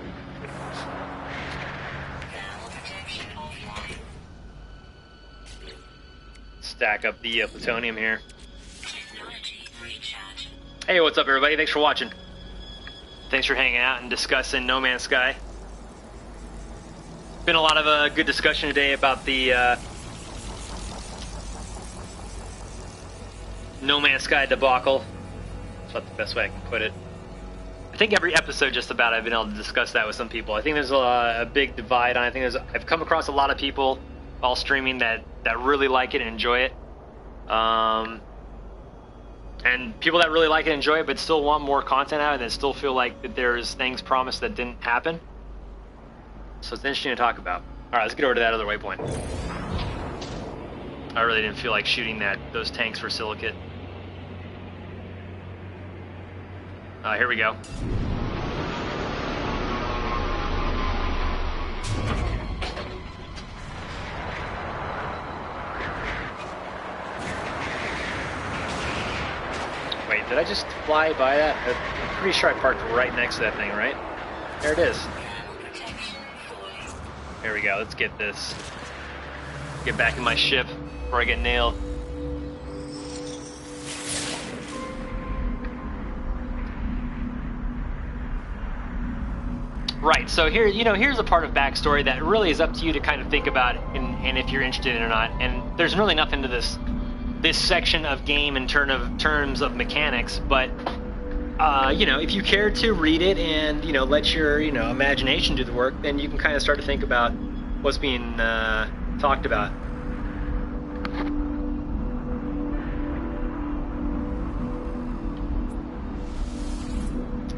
Stack up the plutonium here. Hey, what's up everybody? Thanks for watching. Thanks for hanging out and discussing No Man's Sky. Been a lot of good discussion today about the No Man's Sky debacle. That's not the best way I can put it. I think every episode just about I've been able to discuss that with some people. I think there's a big divide on it. I've come across a lot of people while streaming that really like it and enjoy it. And people that really like it and enjoy it but still want more content out of it and still feel like that there's things promised that didn't happen. So it's interesting to talk about. Alright, let's get over to that other waypoint. I really didn't feel like shooting those tanks for silicate. Here we go. Wait, did I just fly by that? I'm pretty sure I parked right next to that thing, right? There it is. Here we go, let's get this. Get back in my ship before I get nailed. Right, so here, here's a part of backstory that really is up to you to kind of think about and if you're interested in it or not. And there's really nothing to this section of game in terms of mechanics, but if you care to read it and let your imagination do the work, then you can kind of start to think about what's being talked about.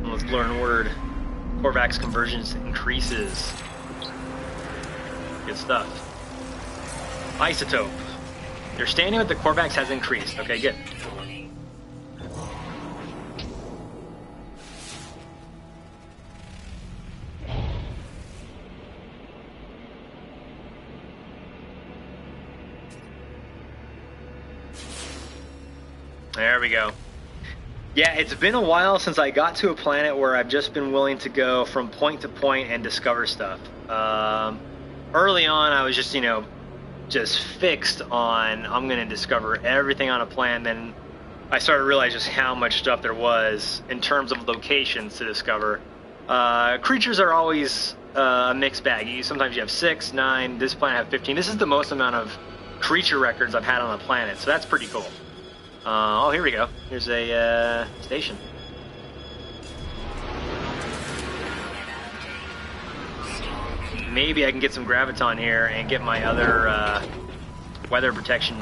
Let's learn a word. Korvax convergence increases. Good stuff. Isotope. Your standing with the Korvax has increased. Okay, good. There we go. Yeah, it's been a while since I got to a planet where I've just been willing to go from point to point and discover stuff. Early on, I was just fixed on I'm going to discover everything on a planet. Then I started to realize just how much stuff there was in terms of locations to discover. Creatures are always a mixed bag. Sometimes you have 6, 9. This planet have 15. This is the most amount of creature records I've had on a planet, so that's pretty cool. Oh, here we go. Here's a station. maybe I can get some graviton here and get my other weather protection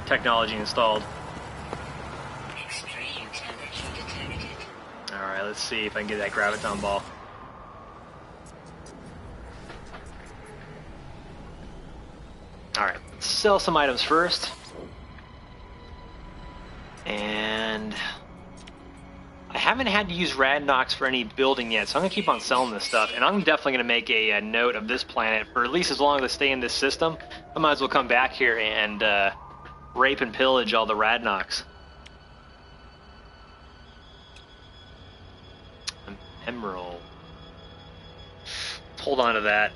technology installed. Extreme temperature detected. Alright, let's see if I can get that graviton ball. Alright, let's sell some items first. And I haven't had to use Radnox for any building yet, so I'm going to keep on selling this stuff. And I'm definitely going to make a note of this planet for at least as long as I stay in this system. I might as well come back here and rape and pillage all the Radnox. Emerald. Let's hold on to that.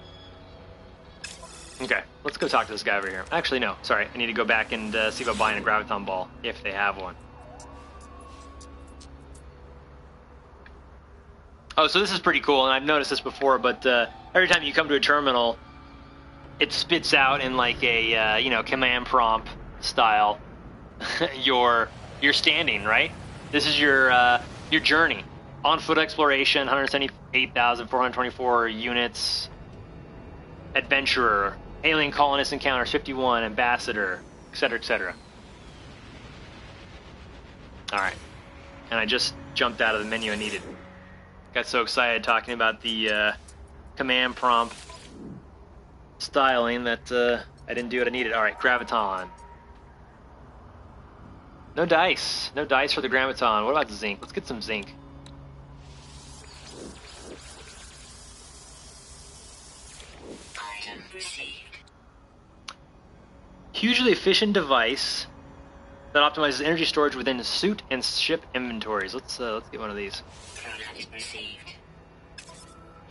Okay, let's go talk to this guy over here. Actually, no, sorry. I need to go back and see about buying a graviton ball, if they have one. Oh, so this is pretty cool, and I've noticed this before, but every time you come to a terminal, it spits out in like a, you know, command prompt style your standing, right? This is your journey. On-foot exploration, 178,424 units. Adventurer. Alien colonist encounters 51, ambassador, etc., etc. Alright. And I just jumped out of the menu I needed. Got so excited talking about the command prompt styling that I didn't do what I needed. Alright, graviton. No dice. No dice for the graviton. What about the zinc? Let's get some zinc. Item received. Hugely efficient device that optimizes energy storage within suit and ship inventories. Let's get one of these. Product received.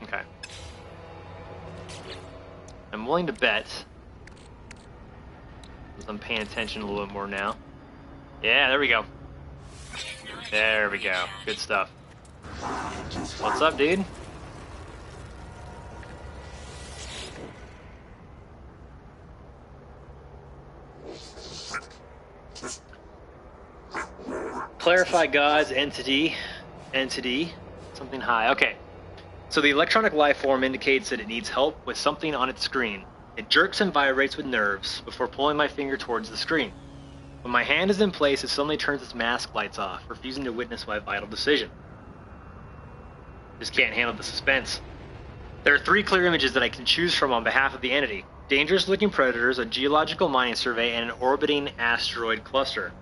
Okay. I'm willing to bet, because I'm paying attention a little bit more now. Yeah, there we go. There we go. Good stuff. What's up, dude? Clarify God's entity, something high. Okay, so the electronic life form indicates that it needs help with something on its screen. It jerks and vibrates with nerves before pulling my finger towards the screen. When my hand is in place, it suddenly turns its mask lights off, refusing to witness my vital decision. Just can't handle the suspense. There are 3 clear images that I can choose from on behalf of the entity. Dangerous-looking predators, a geological mining survey, and an orbiting asteroid cluster.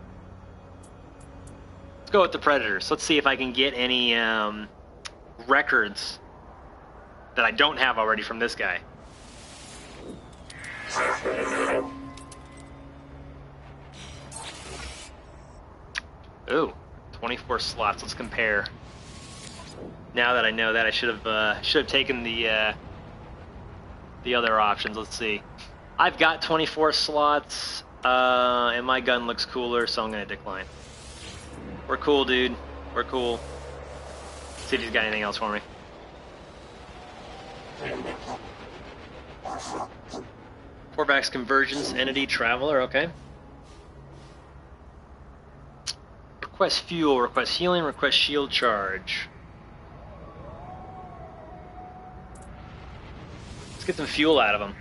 Go with the predators. Let's see if I can get any records that I don't have already from this guy. Ooh, 24 slots. Let's compare. Now that I know that, I should have taken the other options. Let's see. I've got 24 slots, and my gun looks cooler, so I'm gonna decline. We're cool, dude. We're cool. Let's see if he's got anything else for me. Corvax Convergence, Entity, Traveler, okay. Request fuel, request healing, request shield charge. Let's get some fuel out of him.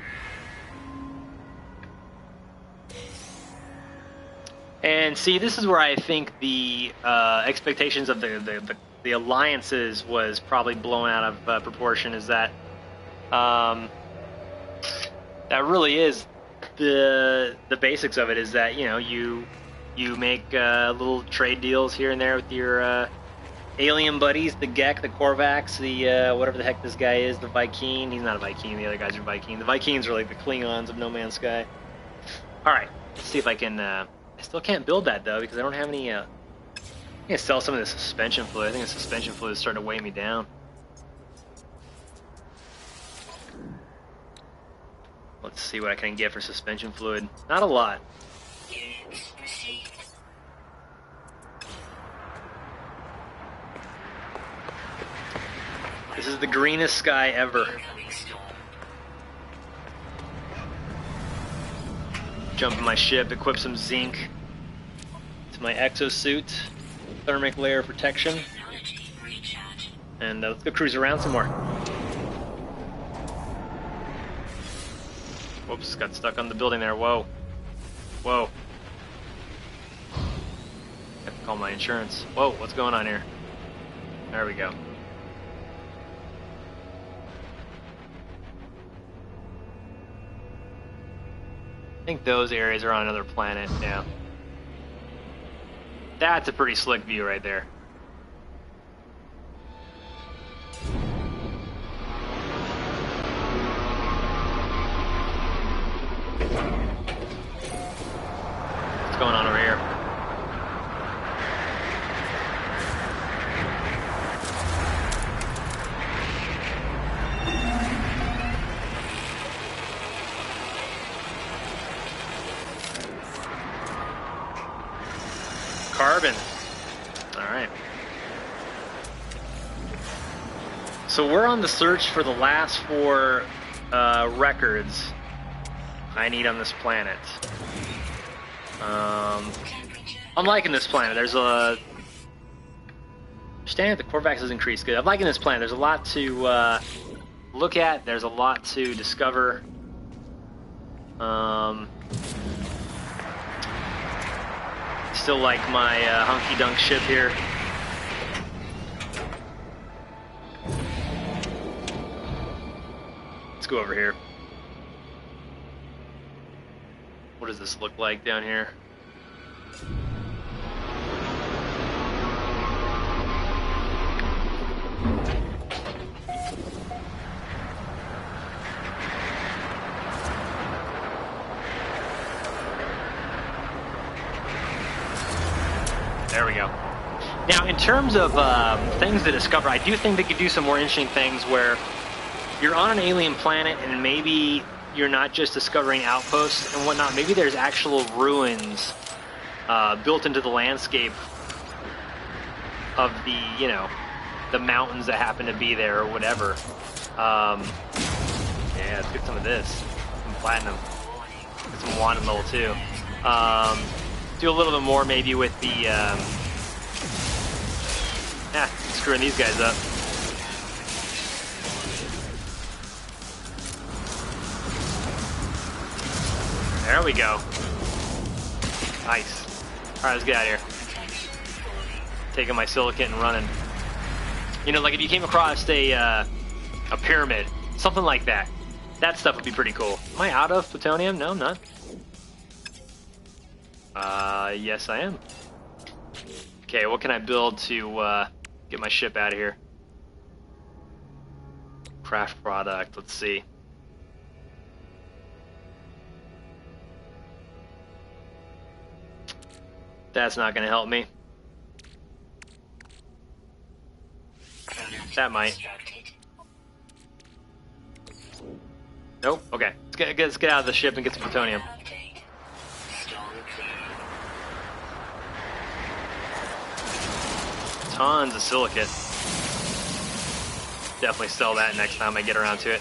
And see, this is where I think the expectations of the alliances was probably blown out of proportion. Is that that really is the basics of it? Is that, you know, you make little trade deals here and there with your alien buddies, the Gek, the Korvax, the whatever the heck this guy is, the Viking. He's not a Viking. The other guys are Viking. The Vikings are like the Klingons of No Man's Sky. All right, let's see if I can. I still can't build that though because I don't have any. I'm gonna sell some of the suspension fluid. I think the suspension fluid is starting to weigh me down. Let's see what I can get for suspension fluid. Not a lot. Units received. This is the greenest sky ever. Incoming storm. Jump in my ship, equip some zinc to my exosuit, thermic layer protection, Technology recharge. and let's go cruise around some more. Whoops, got stuck on the building there. Whoa. Whoa. Have to call my insurance. Whoa, what's going on here? There we go. I think those areas are on another planet, yeah. That's a pretty slick view right there. What's going on over here? Carbon. Alright. So we're on the search for the last 4 records I need on this planet. I'm liking this planet. There's a... Understand the Corvax has increased. Good. I'm liking this planet. There's a lot to look at. There's a lot to discover. Still like my hunky-dunk ship here. Let's go over here. What does this look like down here? There we go. Now, in terms of things to discover, I do think they could do some more interesting things where you're on an alien planet and maybe you're not just discovering outposts and whatnot. Maybe there's actual ruins built into the landscape of the, you know, the mountains that happen to be there or whatever. Yeah, let's get some of this. Some platinum. Get some wanted level too. Do a little bit more maybe with the screwing these guys up. There we go. Nice. Alright, let's get out of here. Taking my silicate and running. You know, like if you came across a pyramid, something like that. That stuff would be pretty cool. Am I out of plutonium? No, I'm not. Yes I am. Okay, what can I build to get my ship out of here? Craft product, let's see. That's not gonna help me. That might. Nope, okay. Let's get out of the ship and get some plutonium. Tons of silicate. Definitely sell that next time I get around to it.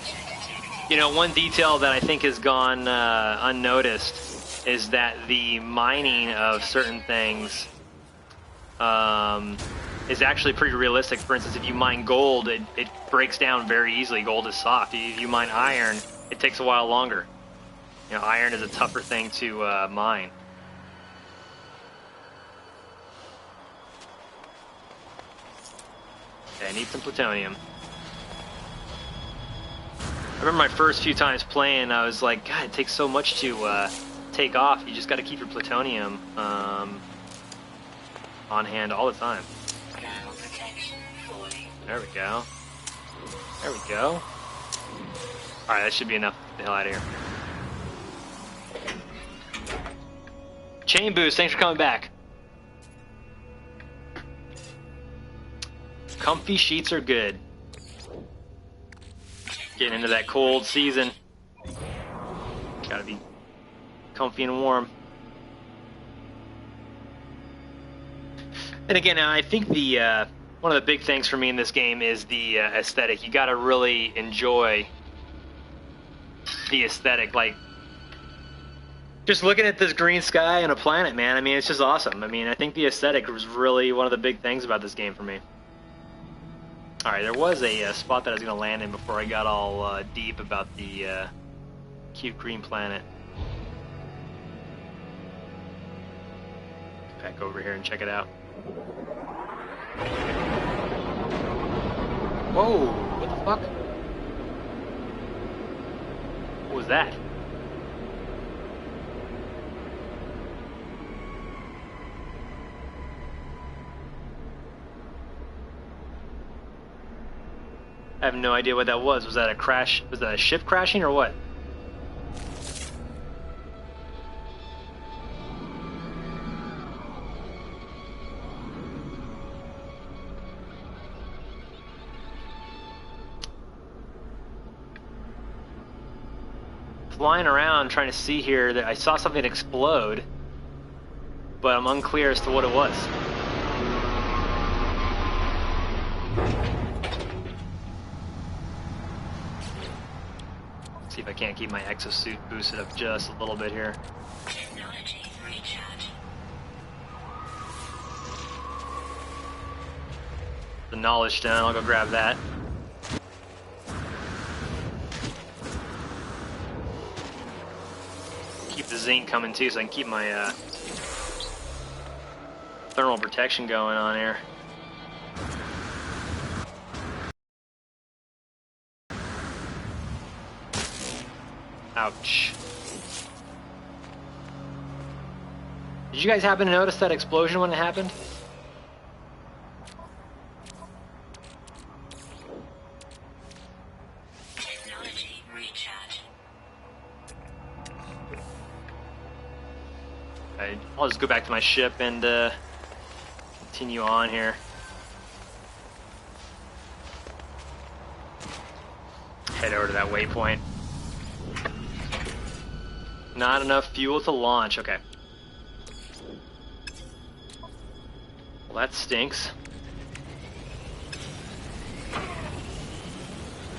You know, one detail that I think has gone unnoticed is that the mining of certain things is actually pretty realistic. For instance, if you mine gold, it breaks down very easily. Gold is soft. If you mine iron, it takes a while longer. You know, iron is a tougher thing to mine. Okay, I need some plutonium. I remember my first few times playing, I was like, God, it takes so much to take off. You just got to keep your plutonium on hand all the time. There we go. There we go. Alright, that should be enough. Get the hell out of here. Chain boost, thanks for coming back. Comfy sheets are good. Getting into that cold season. Gotta be comfy and warm. And again, I think the one of the big things for me in this game is the aesthetic. You gotta really enjoy the aesthetic. Like, just looking at this green sky and a planet, man, I mean, it's just awesome. I mean, I think the aesthetic was really one of the big things about this game for me. Alright, there was a spot that I was going to land in before I got all deep about the cute green planet. Back over here and check it out. Whoa, what the fuck? What was that? I have no idea what that was. Was that a crash? Was that a ship crashing or what? Flying around trying to see here that I saw something explode, but I'm unclear as to what it was. See if I can't keep my exosuit boosted up just a little bit here. Technology recharge. The knowledge stone, I'll go grab that. Keep the zinc coming too so I can keep my thermal protection going on here. Ouch. Did you guys happen to notice that explosion when it happened? Technology recharge. Okay, I'll just go back to my ship and continue on here. Head over to that waypoint. Not enough fuel to launch. Okay. Well, that stinks.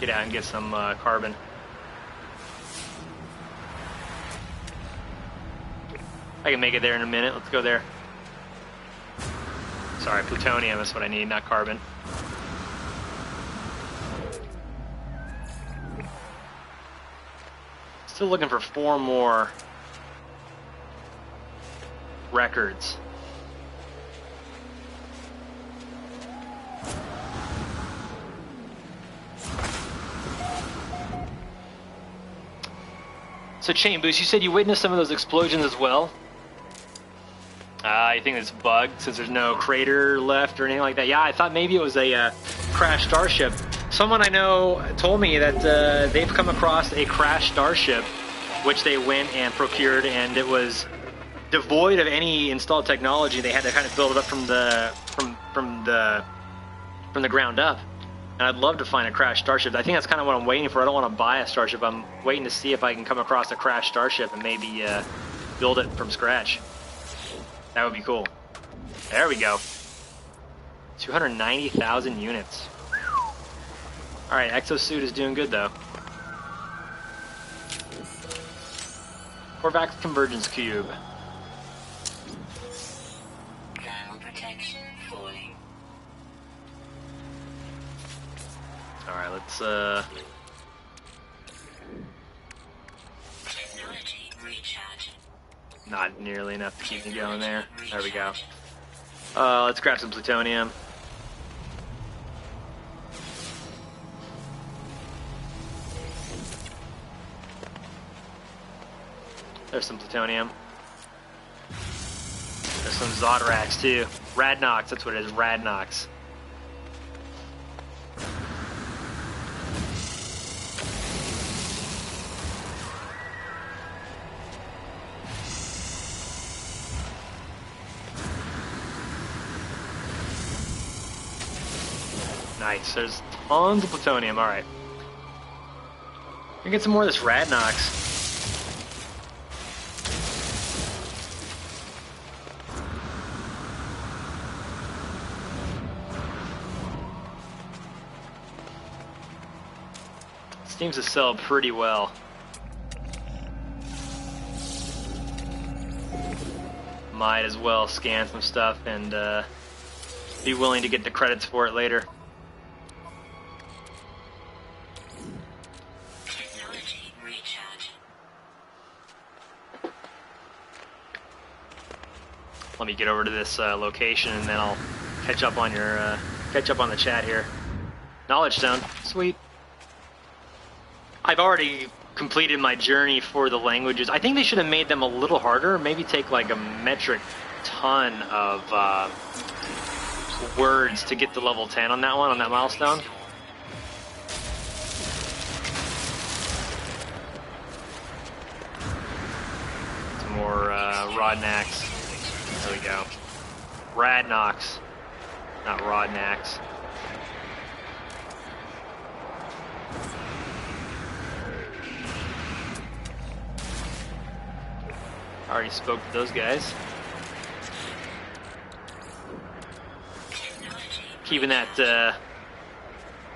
Get out and get some carbon. I can make it there in a minute. Let's go there. Sorry, plutonium is what I need, not carbon. Still looking for 4 more records. So Chain Boost, you said you witnessed some of those explosions as well? You think it's a bug since there's no crater left or anything like that? Yeah, I thought maybe it was a crashed starship. Someone I know told me that they've come across a crashed starship, which they went and procured, and it was devoid of any installed technology. They had to kind of build it up from the ground up. And I'd love to find a crashed starship. I think that's kind of what I'm waiting for. I don't want to buy a starship. I'm waiting to see if I can come across a crashed starship and maybe build it from scratch. That would be cool. There we go. 290,000 units. Alright, exosuit is doing good though. Korvax convergence cube. Thermal protection falling. Alright, let's Technology recharge. not nearly enough to keep me going there. There we go. Let's grab some plutonium. There's some plutonium. There's some Zodrax too. Radnox, that's what it is, Radnox. Nice, there's tons of plutonium, alright. We can get some more of this Radnox. Seems to sell pretty well. Might as well scan some stuff and be willing to get the credits for it later. Technology recharge. let me get over to this location, and then I'll catch up on your catch up on the chat here. Knowledge stone, sweet. I've already completed my journey for the languages. I think they should have made them a little harder. Maybe take like a metric ton of words to get to level 10 on that one, on that milestone. Some more Rodnax. There we go. Radnox, not Rodnax. Already spoke to those guys. Keeping that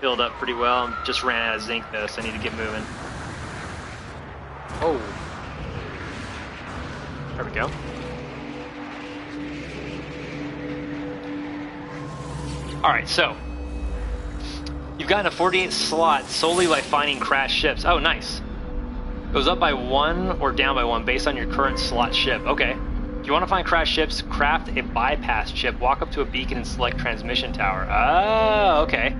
filled up pretty well. Just ran out of zinc though, so I need to get moving. Oh. There we go. Alright, so. You've gotten a 48 slot solely by finding crashed ships. Oh, nice. Goes up by 1 or down by 1 based on your current slot ship. Okay. If you want to find crashed ships, craft a bypass chip, walk up to a beacon and select transmission tower. Oh, okay.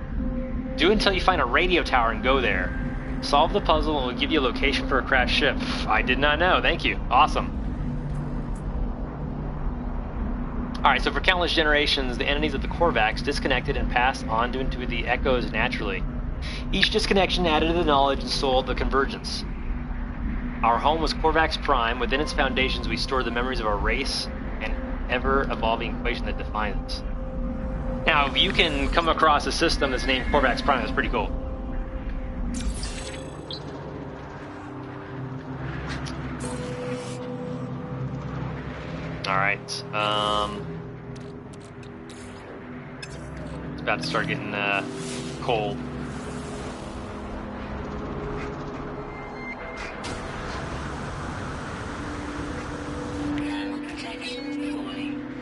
Do it until you find a radio tower and go there. Solve the puzzle and we'll give you a location for a crashed ship. I did not know. Thank you. Awesome. Alright, so for countless generations, the entities of the Korvax disconnected and passed on into the echoes naturally. Each disconnection added to the knowledge and soul of the convergence. Our home was Korvax Prime. Within its foundations, we stored the memories of our race and ever-evolving equation that defines us. Now, if you can come across a system that's named Korvax Prime, that's pretty cool. Alright, it's about to start getting cold.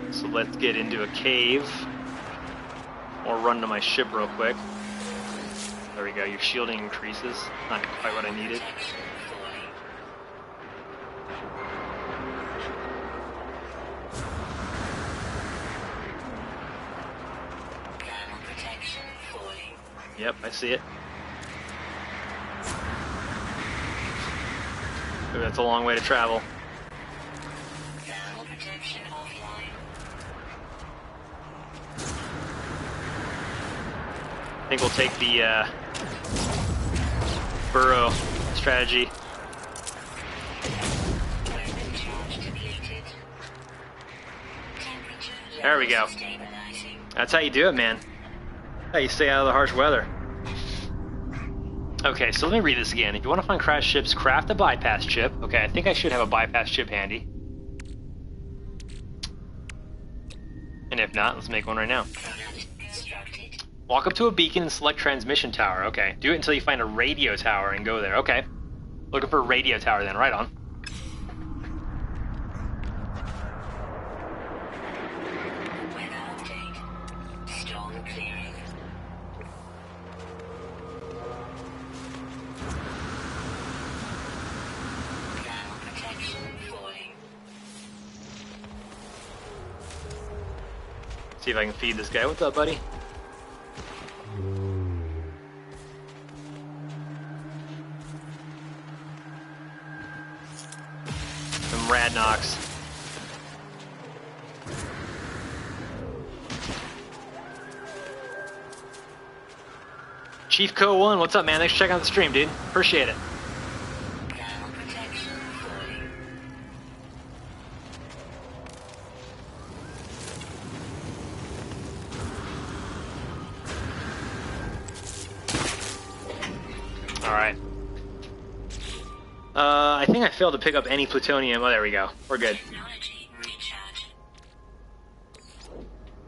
So let's get into a cave, or run to my ship real quick. There we go, your shielding increases. Not quite what I needed. Yep, I see it. Ooh, that's a long way to travel. I think we'll take the burrow strategy. There we go. That's how you do it, man. How you stay out of the harsh weather. Okay, so let me read this again. If you want to find crashed ships, craft a bypass chip. Okay, I think I should have a bypass chip handy. And if not, let's make one right now. Walk up to a beacon and select transmission tower. Okay, do it until you find a radio tower and go there. Okay, looking for a radio tower then, right on. See if I can feed this guy. What's up, buddy? Some Radnox. Chief Co 1, what's up, man? Thanks for checking out the stream, dude. Appreciate it. Alright. I think I failed to pick up any plutonium. Oh, there we go. We're good.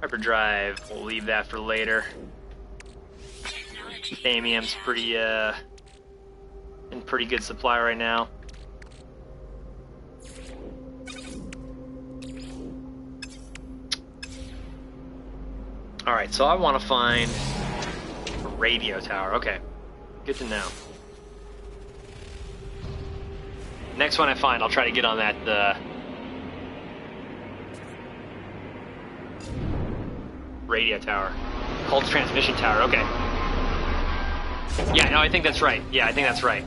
Hyperdrive. We'll leave that for later. Thamium's pretty, in pretty good supply right now. Alright, so I want to find a radio tower. Okay. Good to know. Next one I find, I'll try to get on that Radio tower. Called transmission tower, okay. Yeah, no, I think that's right. Yeah, I think that's right.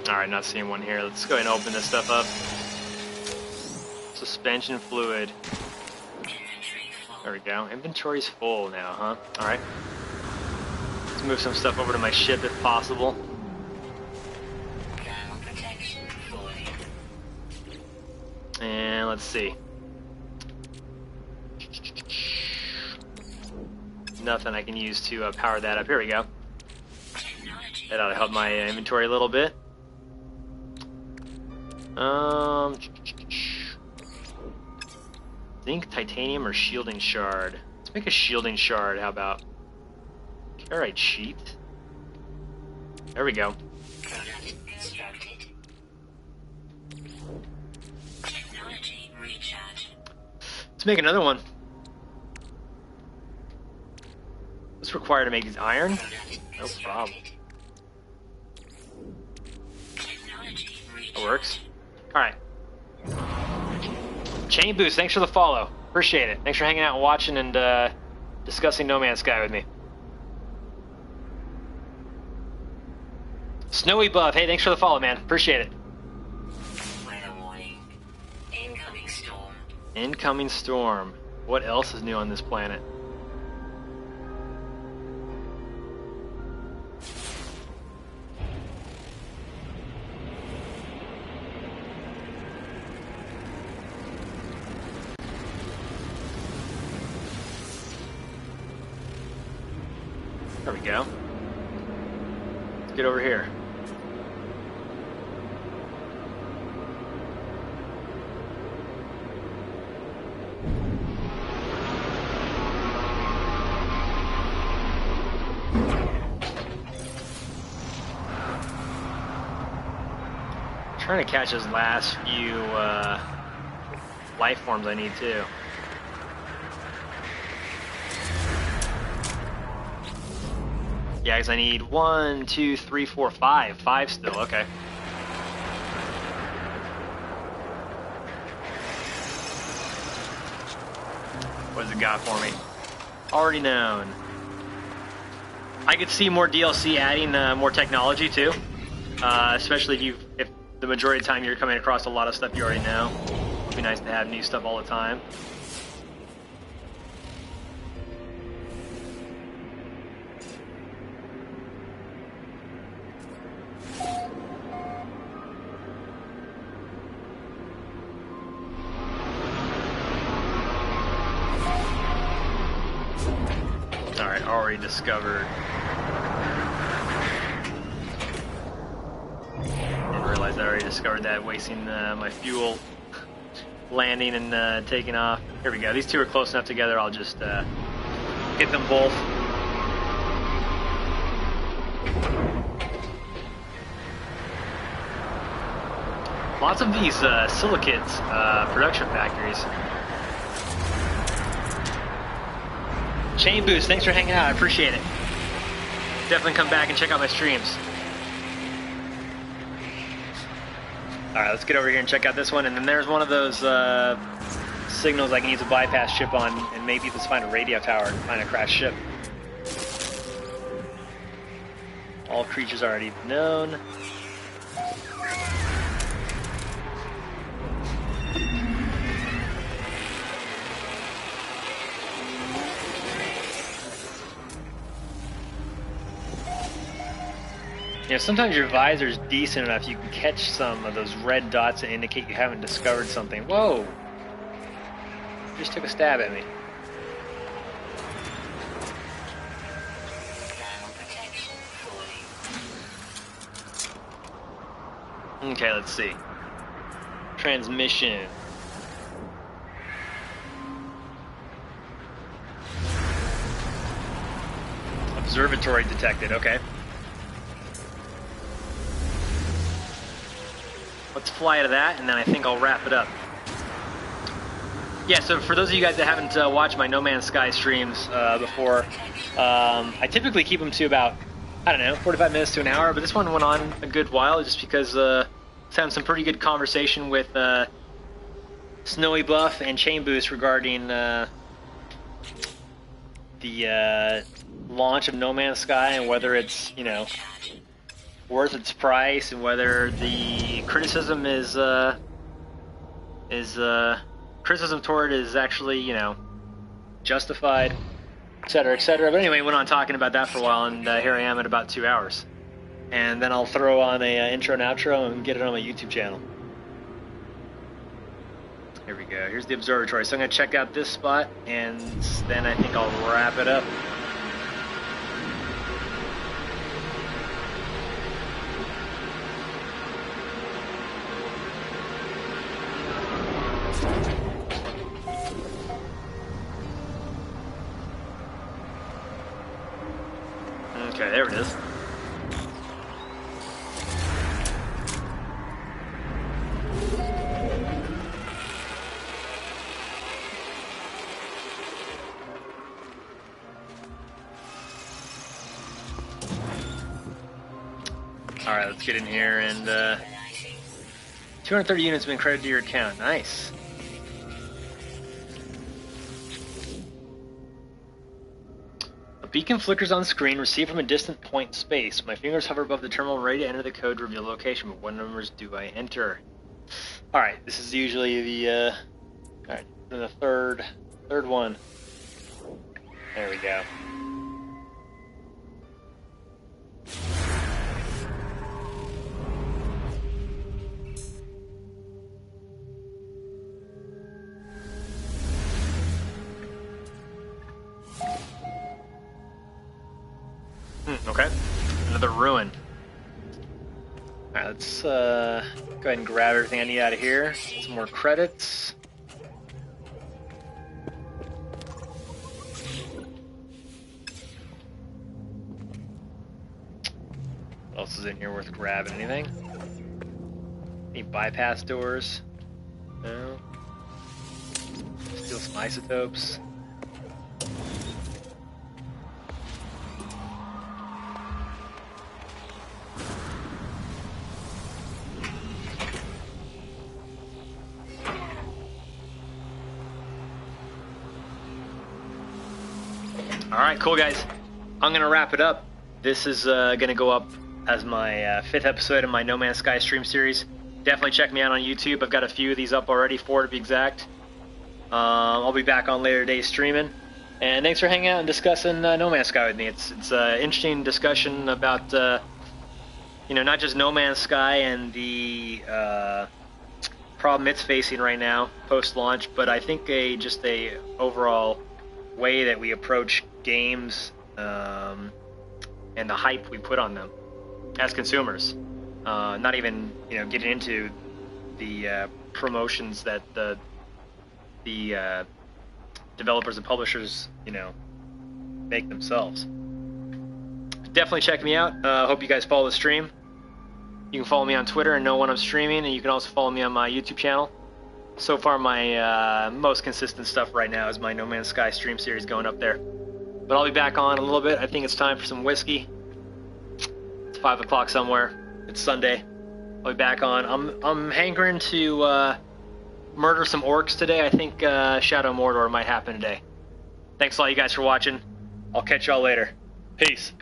Alright, not seeing one here. Let's go ahead and open this stuff up. Suspension fluid. There we go. Inventory's full now, huh? Alright. Let's move some stuff over to my ship if possible. And let's see. Nothing I can use to power that up. Here we go. That ought to help my inventory a little bit. Zinc, titanium, or shielding shard. Let's make a shielding shard. How about carite sheet? There we go. Product constructed. Technology recharge. Let's make another one. What's required to make these? Iron? No problem. That works. Alright. Chain Boost, thanks for the follow. Appreciate it. Thanks for hanging out and watching and discussing No Man's Sky with me. Snowy Buff, hey, thanks for the follow, man. Appreciate it. Weather warning. Incoming storm. Incoming storm. What else is new on this planet? There we go. Let's get over here. Trying to catch those last few life forms I need too. Yeah, because I need 1, 2, 3, 4, 5. 5 still, okay. What has it got for me? Already known. I could see more DLC adding more technology too. Especially if the majority of the time you're coming across a lot of stuff you already know. It'd be nice to have new stuff all the time. Already discovered. Didn't realize I already discovered that, wasting my fuel landing and taking off. Here we go. These two are close enough together. I'll just hit them both. Lots of these silicates production factories. Chain Boost, thanks for hanging out. I appreciate it. Definitely come back and check out my streams. Alright, let's get over here and check out this one. And then there's one of those signals I can use a bypass ship on, and maybe let's find a radio tower and find a crashed ship. All creatures already known. You know, sometimes your visor's decent enough, you can catch some of those red dots that indicate you haven't discovered something. Whoa! You just took a stab at me. Okay, let's see. Transmission. Observatory detected, okay. let's fly to that, and then I think I'll wrap it up. Yeah, so for those of you guys that haven't watched my No Man's Sky streams before, I typically keep them to about, I don't know, 45 minutes to an hour, but this one went on a good while just because I was having some pretty good conversation with Snowy Buff and Chain Boost regarding the launch of No Man's Sky and whether it's, you know, worth its price and whether the criticism criticism toward it is actually, you know, justified, etc., etc. But anyway, went on talking about that for a while, and here I am at about 2 hours. And then I'll throw on a intro and outro and get it on my YouTube channel. Here we go. Here's the observatory. So I'm going to check out this spot, and then I think I'll wrap it up. Okay, there it is. Alright, let's get in here, and 230 units have been credited to your account. Nice. A beacon flickers on screen, received from a distant point in space. My fingers hover above the terminal, ready to enter the code to reveal location, but what numbers do I enter? Alright, this is usually the, alright, the third one. There we go. Okay, another ruin. Alright, let's go ahead and grab everything I need out of here. Some more credits. What else is in here worth grabbing? Anything? Any bypass doors? No. Steal some isotopes. Alright, cool guys. I'm going to wrap it up. This is going to go up as my 5th episode of my No Man's Sky stream series. Definitely check me out on YouTube. I've got a few of these up already, 4 to be exact. I'll be back on later days streaming. And thanks for hanging out and discussing No Man's Sky with me. It's an interesting discussion about, you know, not just No Man's Sky and the problem it's facing right now post-launch, but I think just a overall way that we approach games and the hype we put on them as consumers. Not even, you know, getting into the promotions that the developers and publishers, you know, make themselves. Definitely check me out. Hope you guys follow the stream. You can follow me on Twitter and know when I'm streaming, and you can also follow me on my YouTube channel. So far, my most consistent stuff right now is my No Man's Sky stream series going up there. But I'll be back on in a little bit. I think it's time for some whiskey. It's 5 o'clock somewhere. It's Sunday. I'll be back on. I'm hankering to murder some orcs today. I think Shadow Mordor might happen today. Thanks a lot, you guys, for watching. I'll catch y'all later. Peace.